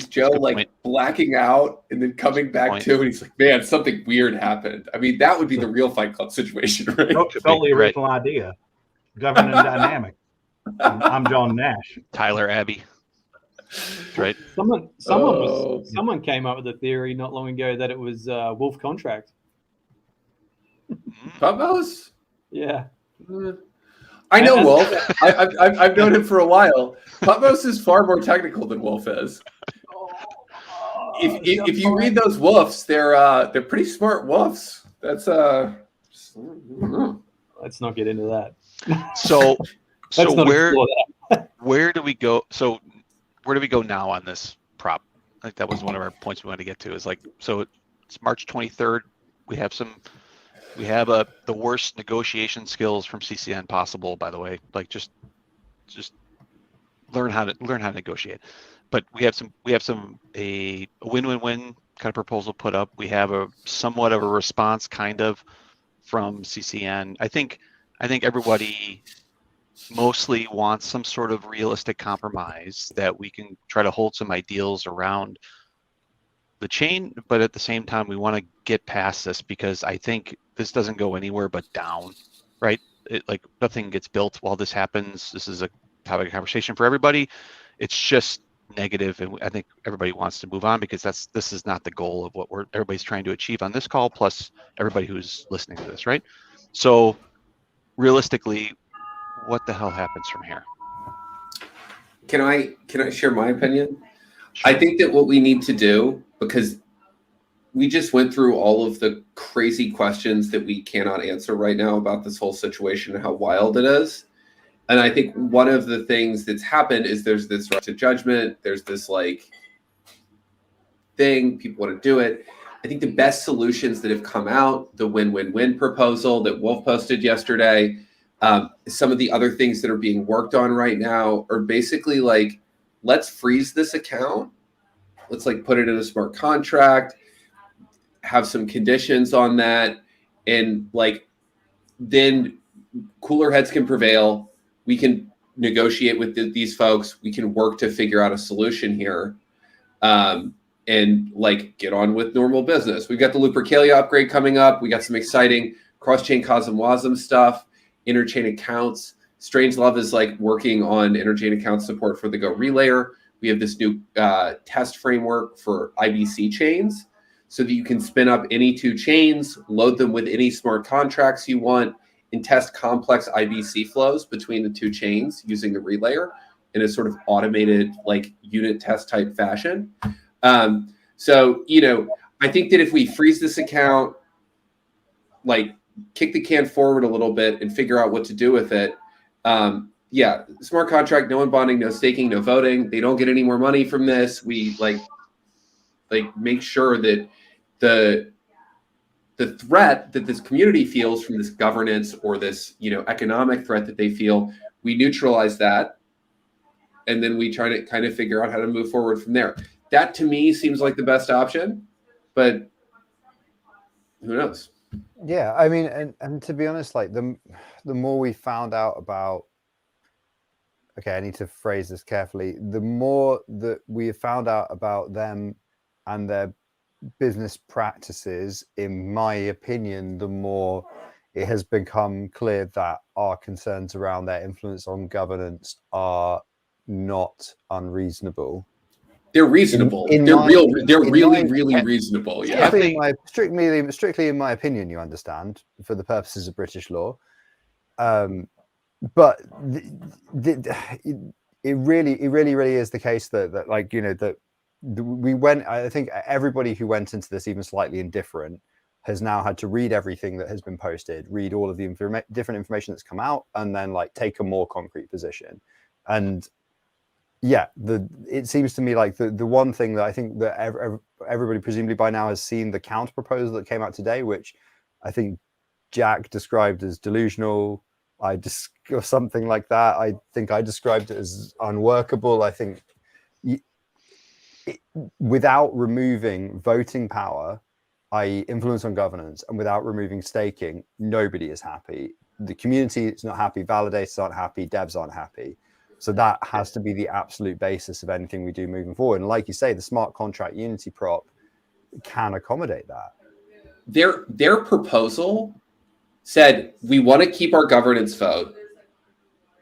Joe Good like point. blacking out and then coming back point. to, and he's like, "Man, something weird happened." I mean, that would be the real Fight Club situation, right? Nope, totally Right. original idea. Governing dynamic. I'm John Nash. Tyler Abbey. That's right. someone came up with a theory not long ago that it was Wolf Contract. Pupmos? Yeah. I know As- Wolf. I've known him for a while. Pupmos is far more technical than Wolf is. If you read those woofs, they're pretty smart woofs. That's Let's not get into that. So Let's not where explore that. where do we go? So where do we go now on this prop? Like that was one of our points we wanted to get to. Is like, so it's March 23rd. We have the worst negotiation skills from CCN possible. By the way, like just learn how to negotiate. But we have a win-win-win kind of proposal put up. We have a somewhat of a response kind of from CCN. I think everybody mostly wants some sort of realistic compromise that we can try to hold some ideals around the chain, but at the same time we want to get past this because I think this doesn't go anywhere but down, right? Like nothing gets built while this happens. This is a topic of conversation for everybody. It's just negative, and I think everybody wants to move on because this is not the goal of what everybody's trying to achieve on this call, plus everybody who's listening to this, right? So realistically, what the hell happens from here? Can I share my opinion? I think that what we need to do, because we just went through all of the crazy questions that we cannot answer right now about this whole situation and how wild it is. And I think one of the things that's happened is there's this right to judgment. There's this like thing, people want to do it. I think the best solutions that have come out, the win-win-win proposal that Wolf posted yesterday, some of the other things that are being worked on right now are basically like, let's freeze this account. Let's like put it in a smart contract, have some conditions on that, and like then cooler heads can prevail. We can negotiate with these folks. We can work to figure out a solution here, and like get on with normal business. We've got the Lupercalia upgrade coming up. We got some exciting cross-chain COSM WASM stuff, interchain accounts. Strangelove is like working on interchain account support for the Go Relayer. We have this new test framework for IBC chains so that you can spin up any two chains, load them with any smart contracts you want, and test complex IBC flows between the two chains using the relayer in a sort of automated like unit test type fashion. So, you know, I think that if we freeze this account, like kick the can forward a little bit and figure out what to do with it. Yeah, smart contract, no unbonding, no staking, no voting. They don't get any more money from this. We like make sure that the threat that this community feels from this governance or this, you know, economic threat that they feel, we neutralize that. And then we try to kind of figure out how to move forward from there. That to me seems like the best option, but who knows? Yeah, I mean, and to be honest, like the more we found out about, okay, I need to phrase this carefully. The more that we have found out about them and their business practices, in my opinion, the more it has become clear that our concerns around their influence on governance are not unreasonable. They're reasonable. They're really reasonable. Yeah. Strictly in my opinion, you understand, for the purposes of British law. But it really is the case that like, you know, that we went, I think everybody who went into this even slightly indifferent has now had to read everything that has been posted, read all of the different information that's come out, and then like take a more concrete position. And yeah, it seems to me like the one thing that I think that everybody presumably by now has seen the counter proposal that came out today, which I think Jack described as delusional. Or something like that. I think I described it as unworkable. I think without removing voting power, i.e. influence on governance, and without removing staking, nobody is happy. The community is not happy, validators aren't happy, devs aren't happy. So that has to be the absolute basis of anything we do moving forward. And like you say, the smart contract Unity prop can accommodate that. Their proposal said, we want to keep our governance vote.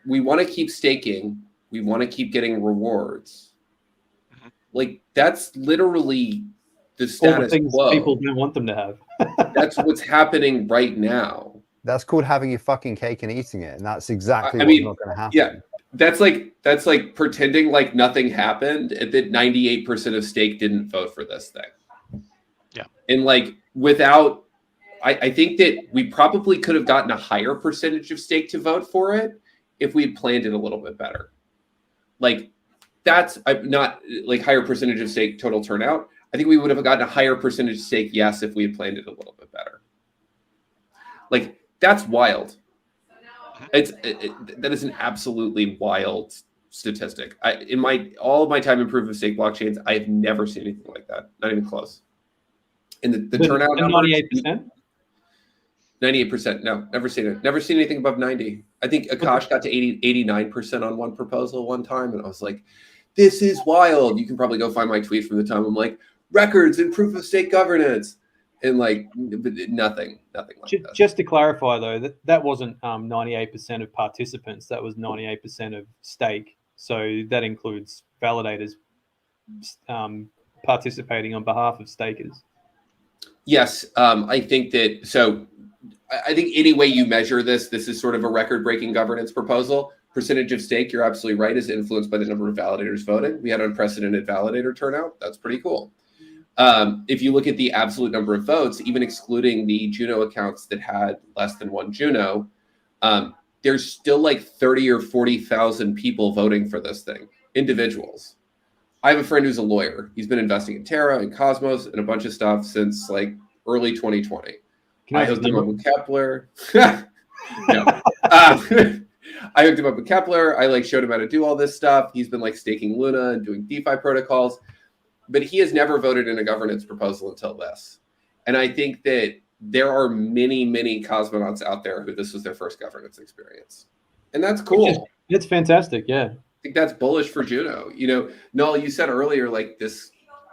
We want to keep staking. We want to keep getting rewards. Like, that's literally the status all the things quo. People don't want them to have. That's what's happening right now. That's called having your fucking cake and eating it. And that's exactly what's not going to happen. Yeah. That's like pretending like nothing happened and that 98% of stake didn't vote for this thing. Yeah. And like without, I think that we probably could have gotten a higher percentage of stake to vote for it if we had planned it a little bit better. Like that's not like higher percentage of stake total turnout. I think we would have gotten a higher percentage of stake, yes, if we had planned it a little bit better. Like that's wild. That is an absolutely wild statistic. In all of my time in proof of stake blockchains, I've never seen anything like that. Not even close. And the turnout number, 98%? 98%. No, never seen it. Never seen anything above 90. I think Akash got to 89% on one proposal one time, and I was like, this is wild. You can probably go find my tweet from the time. I'm like, records in proof of stake governance. And like nothing like that. Just to clarify, though, that wasn't 98% of participants. That was 98% of stake. So that includes validators participating on behalf of stakers. Yes, I think that. So I think any way you measure this is sort of a record-breaking governance proposal. percentage of stake, you're absolutely right, is influenced by the number of validators voting. We had unprecedented validator turnout. That's pretty cool. If you look at the absolute number of votes, even excluding the Juno accounts that had less than one Juno, there's still like 30 or 40,000 people voting for this thing, individuals. I have a friend who's a lawyer. He's been investing in Terra and Cosmos and a bunch of stuff since like early 2020. I hooked him up with Kepler. No. I hooked him up with Kepler. I like showed him how to do all this stuff. He's been like staking Luna and doing DeFi protocols, but he has never voted in a governance proposal until this. And I think that there are many, many cosmonauts out there who this was their first governance experience. And that's cool. It's fantastic. Yeah. I think that's bullish for Juno. You know, Noel, you said earlier, like this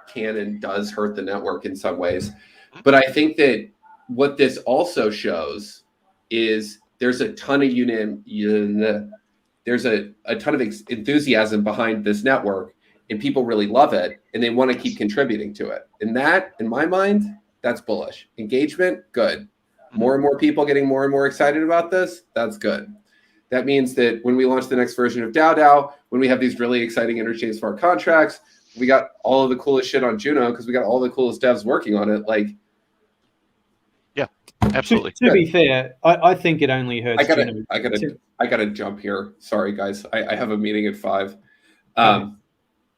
can and does hurt the network in some ways. But I think that what this also shows is there's a ton of enthusiasm behind this network, and people really love it, and they want to keep contributing to it. And that, in my mind, that's bullish. Engagement, good. More and more people getting more and more excited about this, that's good. That means that when we launch the next version of DAO, when we have these really exciting interchain smart contracts, we got all of the coolest shit on Juno because we got all the coolest devs working on it. Like, yeah, absolutely. To be fair, I think it only hurts. I gotta jump here. Sorry, guys. I have a meeting at 5.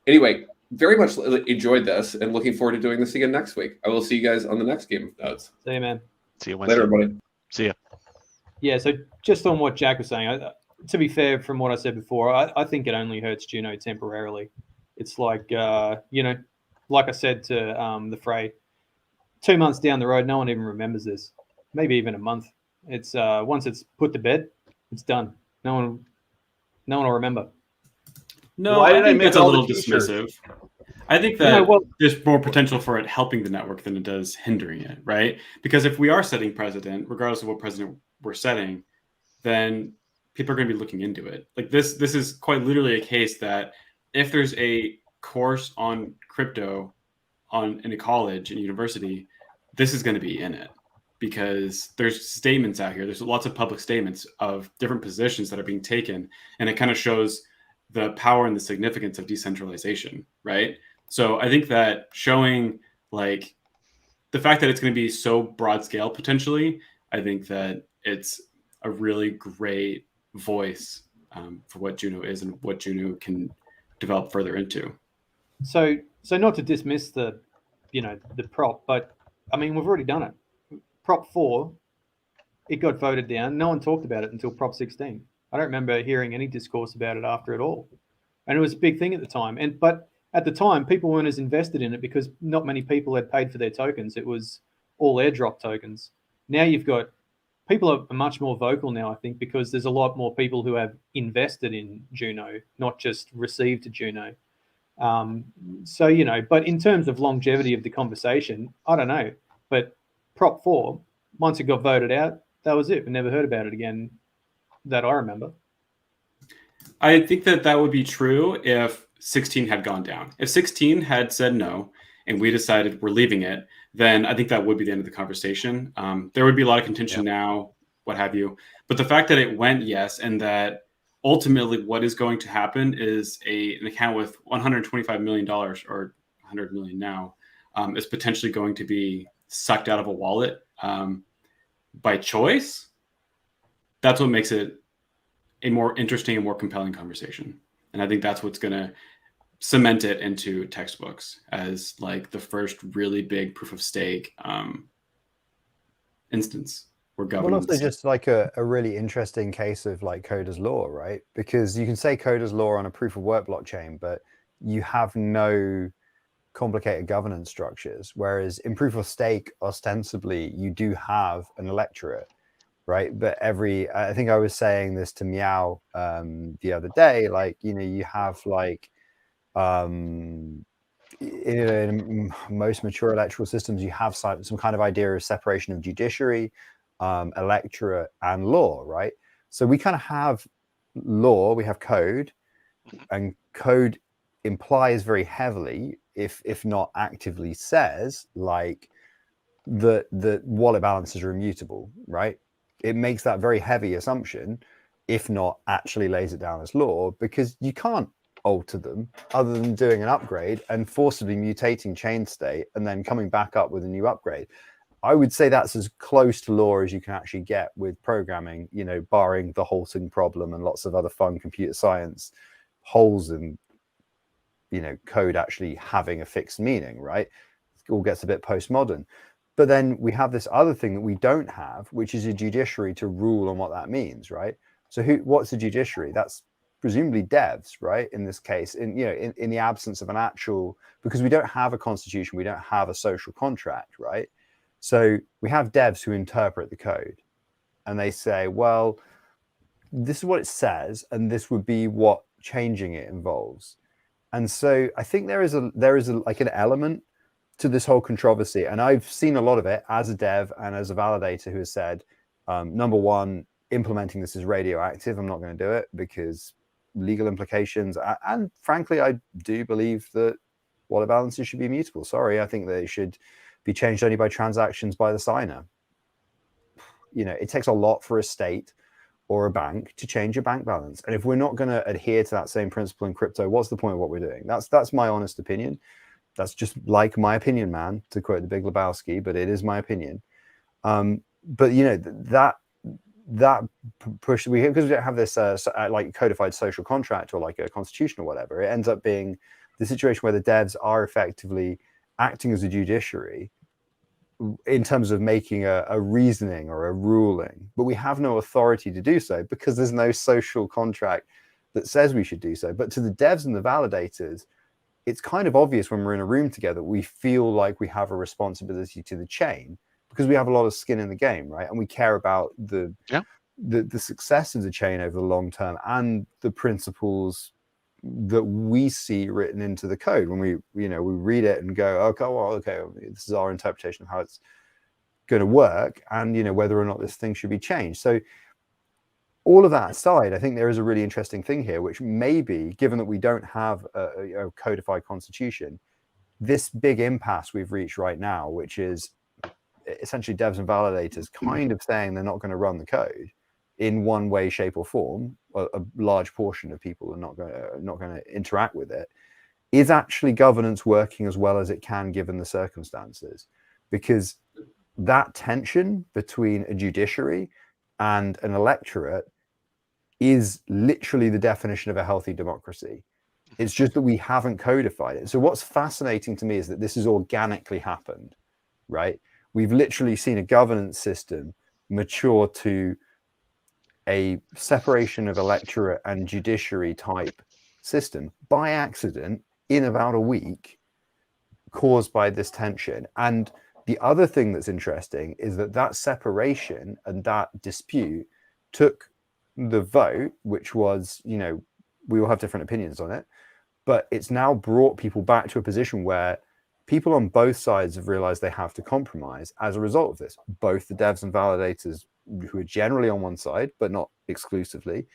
Anyway, very much enjoyed this and looking forward to doing this again next week. I will see you guys on the next Game of Nodes. See you, man. See you Wednesday. Later, everybody. See ya. Yeah, so just on what Jack was saying, to be fair, from what I said before, I think it only hurts Juno temporarily. It's like, like I said to the Fray, 2 months down the road, no one even remembers this. Maybe even a month. It's once it's put to bed, it's done. No one will remember. No, I think that's a little dismissive. I think that there's more potential for it helping the network than it does hindering it, right? Because if we are setting precedent, regardless of what precedent we're setting, then people are going to be looking into it. Like this is quite literally a case that if there's a course on crypto in a college and university, this is going to be in it because there's statements out here. There's lots of public statements of different positions that are being taken, and it kind of shows the power and the significance of decentralization, right? So I think that showing like the fact that it's going to be so broad scale potentially, I think that it's a really great voice for what Juno is and what Juno can develop further into. So not to dismiss the prop, but I mean, we've already done it. Prop 4, it got voted down. No one talked about it until Prop 16. I don't remember hearing any discourse about it after at all. And it was a big thing at the time. But at the time, people weren't as invested in it because not many people had paid for their tokens. It was all airdrop tokens. Now you've got people are much more vocal now, I think, because there's a lot more people who have invested in Juno, not just received Juno. But in terms of longevity of the conversation, I don't know. But Prop 4, once it got voted out, that was it. We never heard about it again that I remember. I think that would be true if 16 had gone down. If 16 had said no and we decided we're leaving it, then I think that would be the end of the conversation. There would be a lot of contention now, what have you. But the fact that it went yes, and that ultimately what is going to happen is an account with $125 million or $100 million now is potentially going to be sucked out of a wallet by choice. That's what makes it a more interesting and more compelling conversation. And I think that's what's going to cement it into textbooks as like the first really big proof of stake instance where governance. Well, also just like a really interesting case of like Coder's law, right? Because you can say Coder's law on a proof of work blockchain, but you have no complicated governance structures. Whereas in proof of stake, ostensibly, you do have an electorate, right? But I think I was saying this to Meow the other day, like, you have like, in most mature electoral systems, you have some kind of idea of separation of judiciary, electorate, and law, right? So we kind of have law, we have code, and code implies very heavily, if not actively says, like the wallet balances are immutable, right? It makes that very heavy assumption if not actually lays it down as law, because you can't alter them other than doing an upgrade and forcibly mutating chain state and then coming back up with a new upgrade. I would say that's as close to law as you can actually get with programming, you know, barring the halting problem and lots of other fun computer science holes in, you know, code actually having a fixed meaning, right? It all gets a bit postmodern. But then we have this other thing that we don't have, which is a judiciary to rule on what that means, right? So what's the judiciary? That's presumably devs, right? In this case, in the absence of an actual, because we don't have a constitution, we don't have a social contract, right? So we have devs who interpret the code and they say, well, this is what it says, and this would be what changing it involves. And so I think there is like an element to this whole controversy, and I've seen a lot of it as a dev and as a validator who has said, number one, implementing this is radioactive. I'm not going to do it because legal implications, and frankly, I do believe that wallet balances should be immutable. Sorry, I think they should be changed only by transactions by the signer. You know, it takes a lot for a state or a bank to change a bank balance, and if we're not going to adhere to that same principle in crypto, what's the point of what we're doing? That's my honest opinion. That's just like my opinion, man, to quote the Big Lebowski, but it is my opinion. But you know, that push, because we don't have this like codified social contract or like a constitution or whatever, it ends up being the situation where the devs are effectively acting as a judiciary in terms of making a reasoning or a ruling, but we have no authority to do so because there's no social contract that says we should do so. But to the devs and the validators, it's kind of obvious when we're in a room together, we feel like we have a responsibility to the chain because we have a lot of skin in the game, right? And we care about the success of the chain over the long term and the principles that we see written into the code when we read it and go, okay, this is our interpretation of how it's going to work, and whether or not this thing should be changed. So all of that aside, I think there is a really interesting thing here, which maybe, given that we don't have a codified constitution, this big impasse we've reached right now, which is essentially devs and validators kind of saying they're not going to run the code in one way, shape, or form, a large portion of people are not going to interact with it, is actually governance working as well as it can given the circumstances? Because that tension between a judiciary and an electorate is literally the definition of a healthy democracy. It's just that we haven't codified it. So what's fascinating to me is that this has organically happened, right? We've literally seen a governance system mature to a separation of electorate and judiciary type system by accident in about a week, caused by this tension. And the other thing that's interesting is that separation and that dispute took the vote, which was, we all have different opinions on it, but it's now brought people back to a position where people on both sides have realized they have to compromise as a result of this. Both the devs and validators, who are generally on one side, but not exclusively,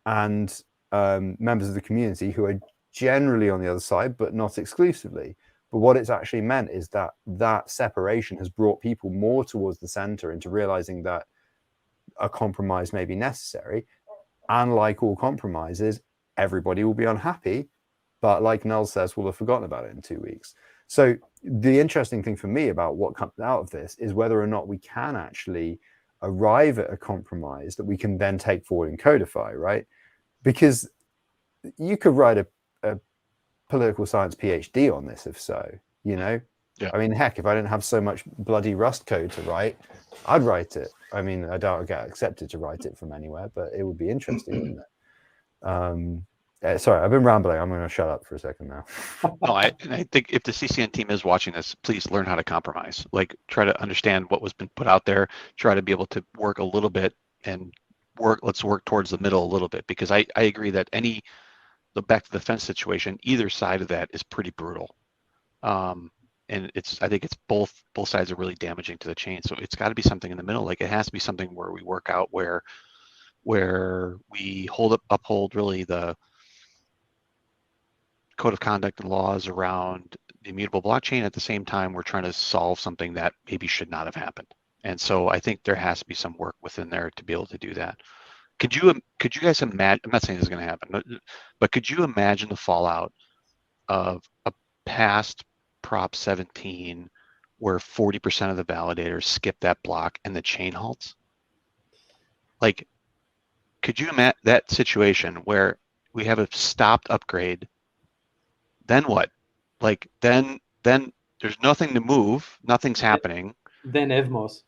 and members of the community who are generally on the other side, but not exclusively. But what it's actually meant is that separation has brought people more towards the center into realizing that a compromise may be necessary. And like all compromises, everybody will be unhappy, but like Null says, we'll have forgotten about it in 2 weeks. So the interesting thing for me about what comes out of this is whether or not we can actually arrive at a compromise that we can then take forward and codify, right? Because you could write a political science PhD on this, if so, Yeah. I mean, heck, if I didn't have so much bloody Rust code to write, I'd write it. I mean, I doubt I'd get accepted to write it from anywhere, but it would be interesting, wouldn't it? Sorry, I've been rambling. I'm going to shut up for a second now. No, I think if the CCN team is watching this, please learn how to compromise. Like, try to understand what was been put out there. Try to be able to work a little bit and let's work towards the middle a little bit, because I agree that the back to the fence situation, either side of that is pretty brutal. And I think it's both sides are really damaging to the chain. So it's got to be something in the middle. Like, it has to be something where we work out where we uphold really the code of conduct and laws around the immutable blockchain. At the same time, we're trying to solve something that maybe should not have happened. And so I think there has to be some work within there to be able to do that. could you guys imagine? I'm not saying this is going to happen, but could you imagine the fallout of a past Prop 17 where 40% of the validators skip that block and the chain halts? Like, could you imagine that situation where we have a stopped upgrade? Then what? Like, then there's nothing to move, nothing's happening. Then Evmos.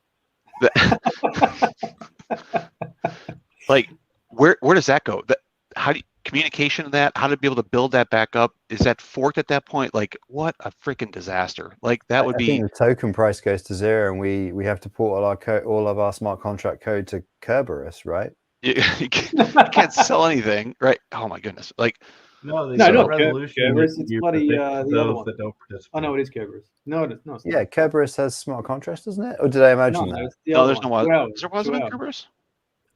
Like, where does that go? How do you, communication of that? How to be able to build that back up? Is that forked at that point? Like, what a freaking disaster! Like, that would I be. think the token price goes to zero, and we have to port all of our smart contract code to Kerberos, right? You can't sell anything, right? Oh my goodness! Like, No, No, not resolution. Kerberos. is It's you bloody protect the other those one. that don't participate. Oh no, it is Kerberos. No, it's not. Yeah, Kerberos has smart contracts, doesn't it? Or did I imagine No, that? it's the no, other there's no one. was. There wasn't in Kerberos.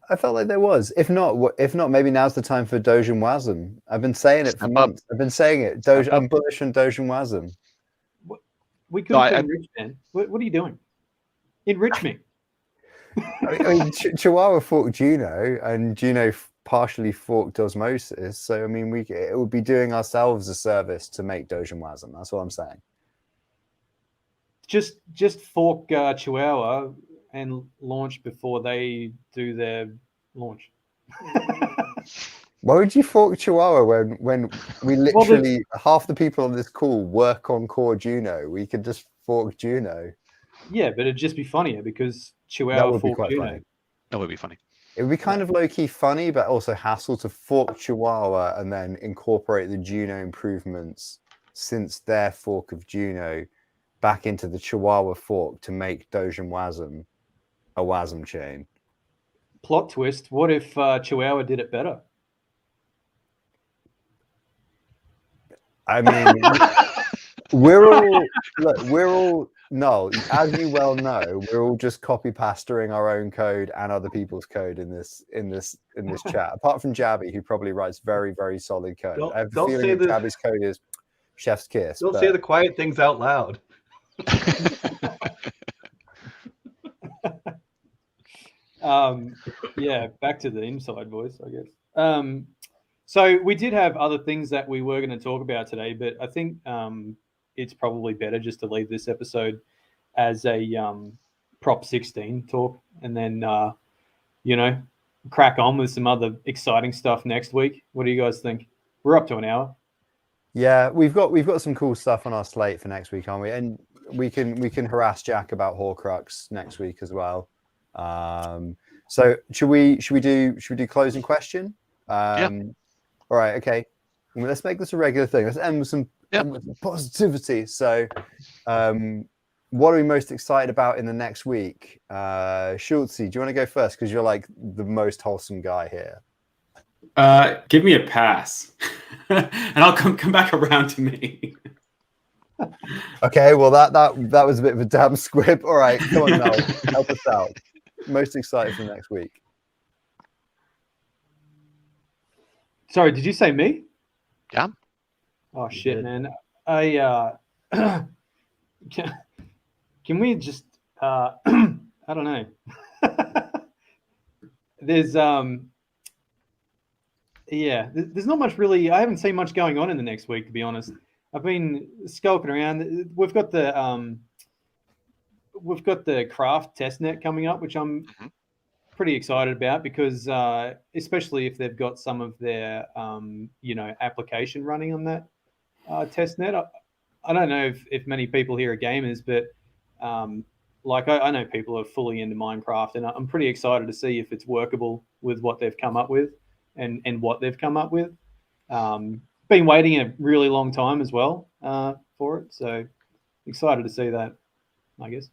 I felt like there was. If not, maybe now's the time for Doge and Wasm. I've been saying it for Step up. months. I've been saying it. Doge, Step up. I'm bullish on Doge and Wasm. We could No, enrich, man. What are you doing? Enrich me. I mean, Chihuahua forked Juno, and Juno partially forked Osmosis. So I mean, it would be doing ourselves a service to make Doge and Wasm. That's what I'm saying. Just fork Chihuahua and launch before they do their launch. Why would you fork Chihuahua when we literally half the people on this call work on core Juno? We could just fork Juno. Yeah, but it'd just be funnier because That Chihuahua would be forked quite Juno. funny. That would be funny. It would be kind of low-key funny, but also hassle to fork Chihuahua and then incorporate the Juno improvements since their fork of Juno back into the Chihuahua fork to make Doge and Wasm a Wasm chain. Plot twist: what if Chihuahua did it better? I mean, we're all no, as you well know, we're all just copy pasting our own code and other people's code in this chat. Apart from Jabby, who probably writes very, very solid code. I have the feeling that Jabby's code is chef's kiss. Don't say the quiet things out loud. Yeah, back to the inside voice, I guess. So we did have other things that we were going to talk about today, but I think it's probably better just to leave this episode as a Prop 16 talk, and then crack on with some other exciting stuff next week. What do you guys think? We're up to an hour. Yeah, we've got some cool stuff on our slate for next week, aren't we? And we can harass Jack about Horcrux next week as well. So should we do closing question? Yeah. All right, okay. Well, let's make this a regular thing. Let's end with some positivity. So, what are we most excited about in the next week? Schultzy, do you want to go first? Because you're like the most wholesome guy here. Give me a pass, and I'll come back around to me. Okay, well that was a bit of a damn squib. All right, come on now, help us out. Most excited for next week. Sorry, did you say me? Yeah. Oh shit, man. I can we just I don't know. There's there's not much really. I haven't seen much going on in the next week, to be honest. I've been skulking around. We've got the craft testnet coming up, which I'm pretty excited about because especially if they've got some of their application running on that testnet. I don't know if many people here are gamers, but I know people are fully into Minecraft, and I'm pretty excited to see if it's workable with what they've come up with and what they've come up with. Been waiting a really long time as well for it, so excited to see that. I guess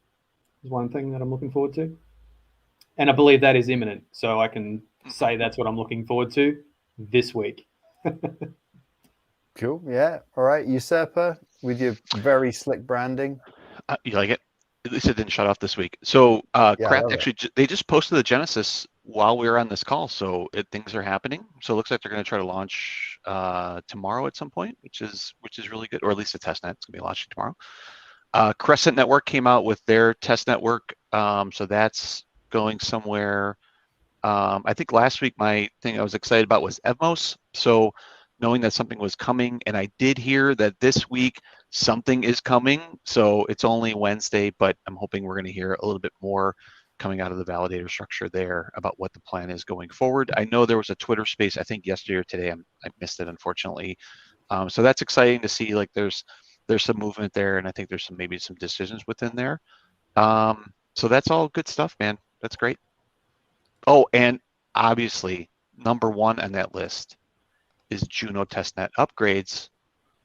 is one thing that I'm looking forward to, and I believe that is imminent, so I can say that's what I'm looking forward to this week. Cool. Yeah. All right, Usurper, with your very slick branding. You like it? At least it didn't shut off this week. So Craft actually they just posted the Genesis while we were on this call, so things are happening. So it looks like they're going to try to launch tomorrow at some point, which is really good, or at least a test net. It's going to be launching tomorrow. Crescent Network came out with their test network, so that's going somewhere I think last week my thing I was excited about was Evmos. So knowing that something was coming, and I did hear that this week something is coming. So it's only Wednesday, but I'm hoping we're going to hear a little bit more coming out of the validator structure there about what the plan is going forward. I know there was a Twitter space, I think yesterday or today. I missed it, unfortunately. So that's exciting to see. Like there's some movement there, and I think there's maybe some decisions within there. So that's all good stuff, man. That's great. Oh, and obviously, number one on that list is Juno testnet upgrades.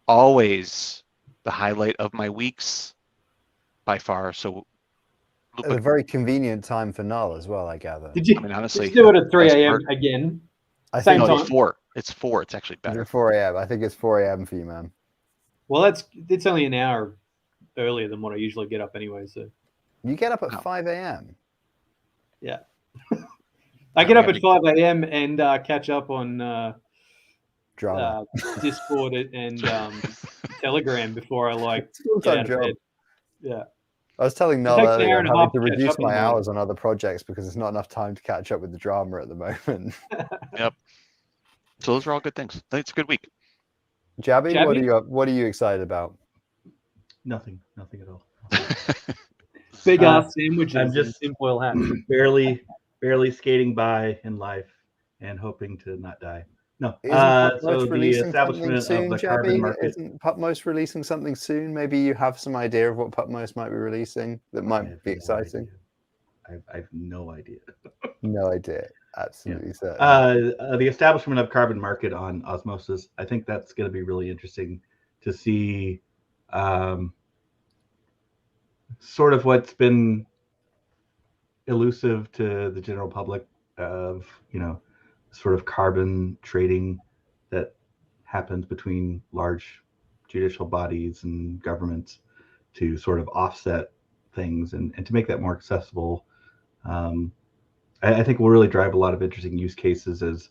Always the highlight of my weeks by far. So At a very convenient time for Null as well, I gather. Did you, I mean, honestly, did you do it at 3 best a.m. part. again? I Same think No, time. it's 4. It's 4. It's actually better. 4 a.m. I think it's 4 a.m. for you, man. Well, it's only an hour earlier than what I usually get up anyway. So You get up at No. 5 a.m. yeah, I get up at 5 a.m. and catch up on Drama. Discord and Telegram before I like Full-time get out of job. bed. Yeah. I was telling Null takes an earlier hour I'm and a having half to to catch reduce up in the my morning. hours on other projects because there's not enough time to catch up with the drama at the moment. Yep. So those are all good things. It's a good week. Jabby, Jabby? what are you excited about? Nothing at all. Big ass sandwiches I'm just and tinfoil hats. barely skating by in life and hoping to not die. No. Isn't So Pupmost the releasing something establishment soon, of the carbon Jabby? market. Isn't Pupmost releasing something soon? Maybe you have some idea of what Pupmost might be releasing that I might have be no exciting. idea. I have no idea. No idea. Absolutely certain. The establishment of carbon market on osmosis, I think that's going to be really interesting to see sort of what's been elusive to the general public of, sort of carbon trading that happens between large judicial bodies and governments to sort of offset things and to make that more accessible. I think will really drive a lot of interesting use cases as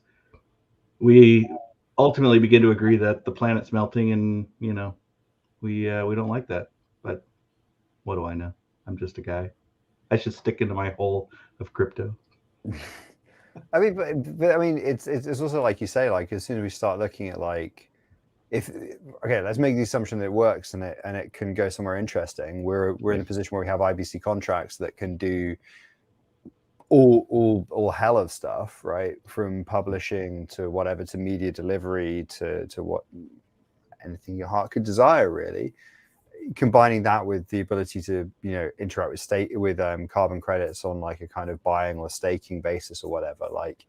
we ultimately begin to agree that the planet's melting, and we don't like that. But what do I know? I'm just a guy. I should stick into my hole of crypto. I mean, but I mean, it's also like you say, like as soon as we start looking at like, let's make the assumption that it works and it can go somewhere interesting. We're in a position where we have IBC contracts that can do all hell of stuff, right? From publishing to whatever, to media delivery, to what anything your heart could desire, really. Combining that with the ability to interact with carbon credits on like a kind of buying or staking basis or whatever, like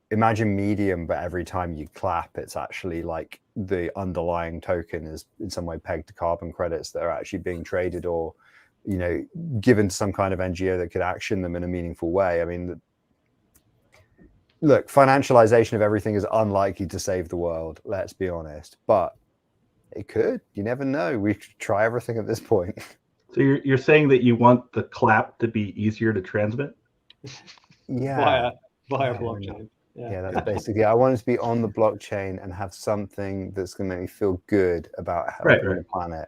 imagine Medium, but every time you clap it's actually like the underlying token is in some way pegged to carbon credits that are actually being traded or given to some kind of NGO that could action them in a meaningful way. I mean, look, financialization of everything is unlikely to save the world, let's be honest, but it could. You never know. We should try everything at this point. So you're saying that you want the clap to be easier to transmit? Yeah. Via blockchain. Yeah, that's basically. I want it to be on the blockchain and have something that's going to make me feel good about helping the planet,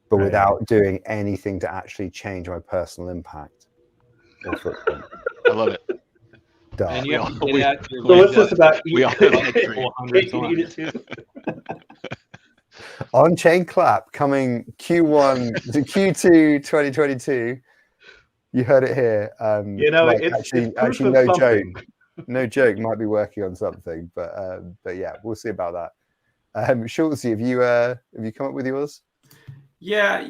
but without doing anything to actually change my personal impact or footprint. I love it. And you have to We- get out your So what's this about? We all hit on the tree. 400 times. On-chain clap coming Q1 to Q2 2022. You heard it here. It's actually no joke. No joke. Might be working on something, but yeah, we'll see about that. Schultzy, have you come up with yours? Yeah,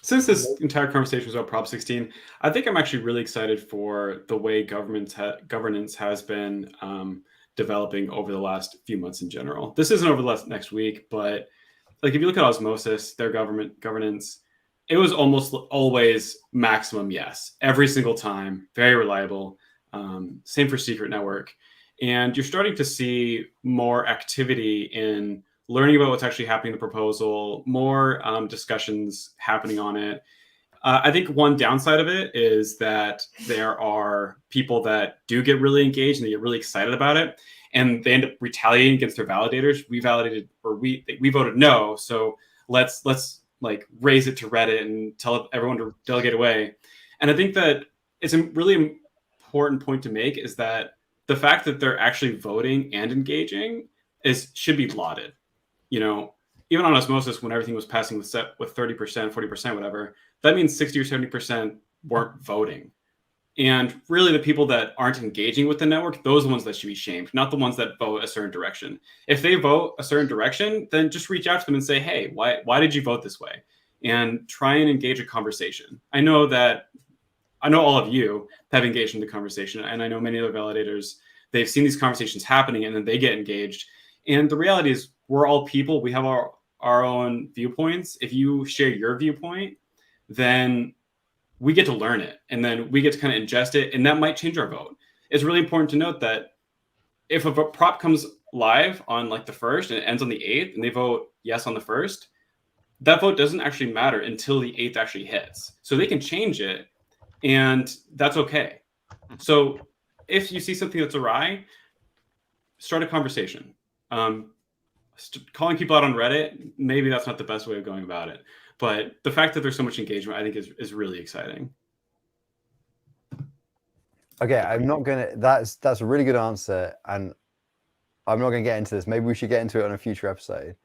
since this entire conversation was about Prop 16, I think I'm actually really excited for the way governance has been developing over the last few months in general. This isn't over the next week, but like if you look at Osmosis, their governance, it was almost always maximum yes every single time, very reliable. Same for Secret Network, and you're starting to see more activity in learning about what's actually happening in the proposal, more discussions happening on it. I think one downside of it is that there are people that do get really engaged and they get really excited about it, and they end up retaliating against their validators. We voted no, so let's like raise it to Reddit and tell everyone to delegate away. And I think that it's a really important point to make is that the fact that they're actually voting and engaging should be lauded. You know, even on osmosis, when everything was passing with 30%, 40%, whatever, that means 60 or 70% weren't voting. And really the people that aren't engaging with the network, those are the ones that should be shamed, not the ones that vote a certain direction. If they vote a certain direction, then just reach out to them and say, hey, why did you vote this way? And try and engage a conversation. I know all of you have engaged in the conversation, and I know many other validators, they've seen these conversations happening and then they get engaged. And the reality is we're all people. We have our own viewpoints. If you share your viewpoint, then we get to learn it, and then we get to kind of ingest it, and that might change our vote. It's really important to note that if a prop comes live on like the 1st and it ends on the 8th, and they vote yes on the 1st, that vote doesn't actually matter until the 8th actually hits. So they can change it, and that's okay. So if you see something that's awry, start a conversation. Calling people out on Reddit, maybe that's not the best way of going about it. But the fact that there's so much engagement, I think is really exciting. Okay, I'm not gonna. That's a really good answer, and I'm not gonna get into this. Maybe we should get into it on a future episode.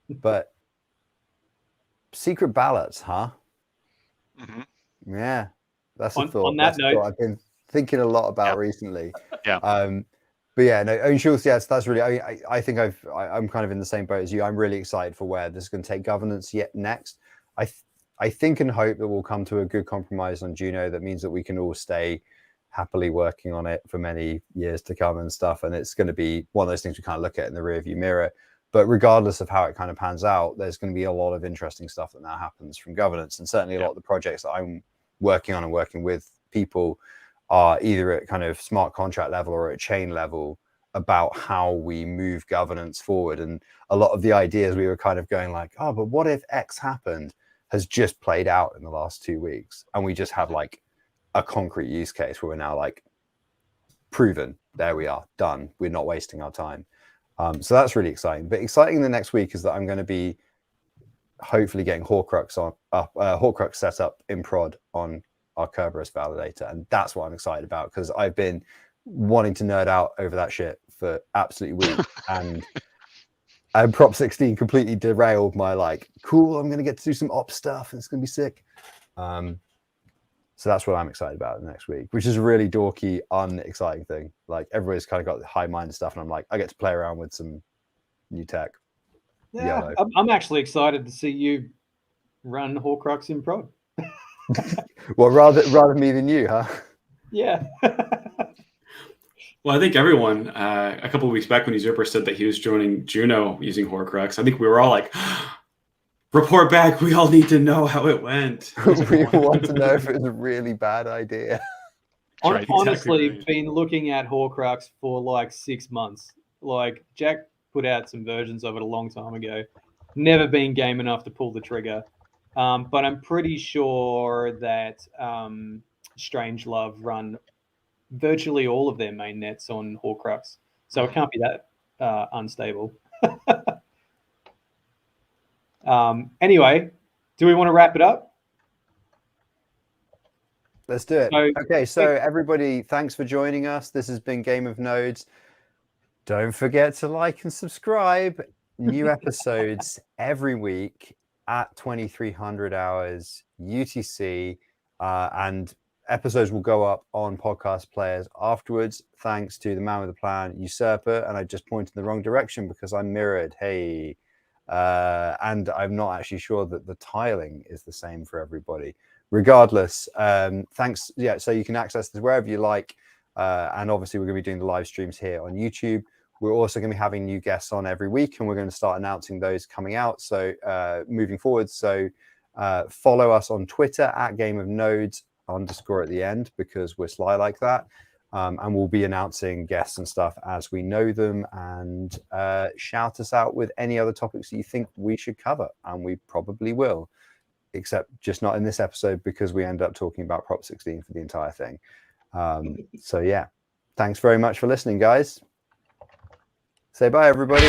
But secret ballots, huh? Mm-hmm. Yeah, that's a thought. On that note, I've been thinking a lot about recently. Yeah. But yeah, no, own shorts, yes, that's really. I think I'm kind of in the same boat as you. I'm really excited for where this is going to take governance yet next. I think and hope that we'll come to a good compromise on Juno. That means that we can all stay happily working on it for many years to come and stuff. And it's going to be one of those things we kind of look at in the rearview mirror. But regardless of how it kind of pans out, there's going to be a lot of interesting stuff that now happens from governance. And certainly a lot of the projects that I'm working on and working with people are either at kind of smart contract level or at chain level about how we move governance forward. And a lot of the ideas we were kind of going like, oh, but what if X happened has just played out in the last 2 weeks. And we just have like a concrete use case where we're now like proven, there we are, done. We're not wasting our time. So that's really exciting. But exciting in the next week is that I'm going to be hopefully getting Horcrux set up in prod on our Kerberos validator, and that's what I'm excited about because I've been wanting to nerd out over that shit for absolutely weeks, and Prop 16 completely derailed my like, cool, I'm gonna get to do some ops stuff and it's gonna be sick. So that's what I'm excited about next week, which is a really dorky, unexciting thing. Like everybody's kind of got the high-minded stuff, and I'm like, I get to play around with some new tech. Yeah, I'm actually excited to see you run Horcrux in prod. Well, rather me than you, huh? Yeah. Well, I think everyone, a couple of weeks back when Usurper said that he was joining Juno using Horcrux, I think we were all like, report back. We all need to know how it went. We want to know if it was a really bad idea. Right, Honestly, exactly right. been looking at Horcrux for like 6 months. Like Jack put out some versions of it a long time ago. Never been game enough to pull the trigger. But I'm pretty sure that Strangelove run virtually all of their main nets on Horcrux. So it can't be that unstable. Anyway, do we want to wrap it up? Let's do it. Okay, so everybody, thanks for joining us. This has been Game of Nodes. Don't forget to like and subscribe. New episodes every week at 2300 hours UTC, and episodes will go up on podcast players afterwards, thanks to the man with the plan, Usurper. And I just pointed in the wrong direction because I'm mirrored. Hey. And I'm not actually sure that the tiling is the same for everybody. Regardless, thanks. Yeah, so you can access this wherever you like. And obviously, we're going to be doing the live streams here on YouTube. We're also going to be having new guests on every week, and we're going to start announcing those coming out. So moving forward, so follow us on Twitter at Game of Nodes _ at the end because we're sly like that. And we'll be announcing guests and stuff as we know them, and shout us out with any other topics that you think we should cover, and we probably will, except just not in this episode because we end up talking about Prop 16 for the entire thing. So yeah, thanks very much for listening, guys. Say bye, everybody.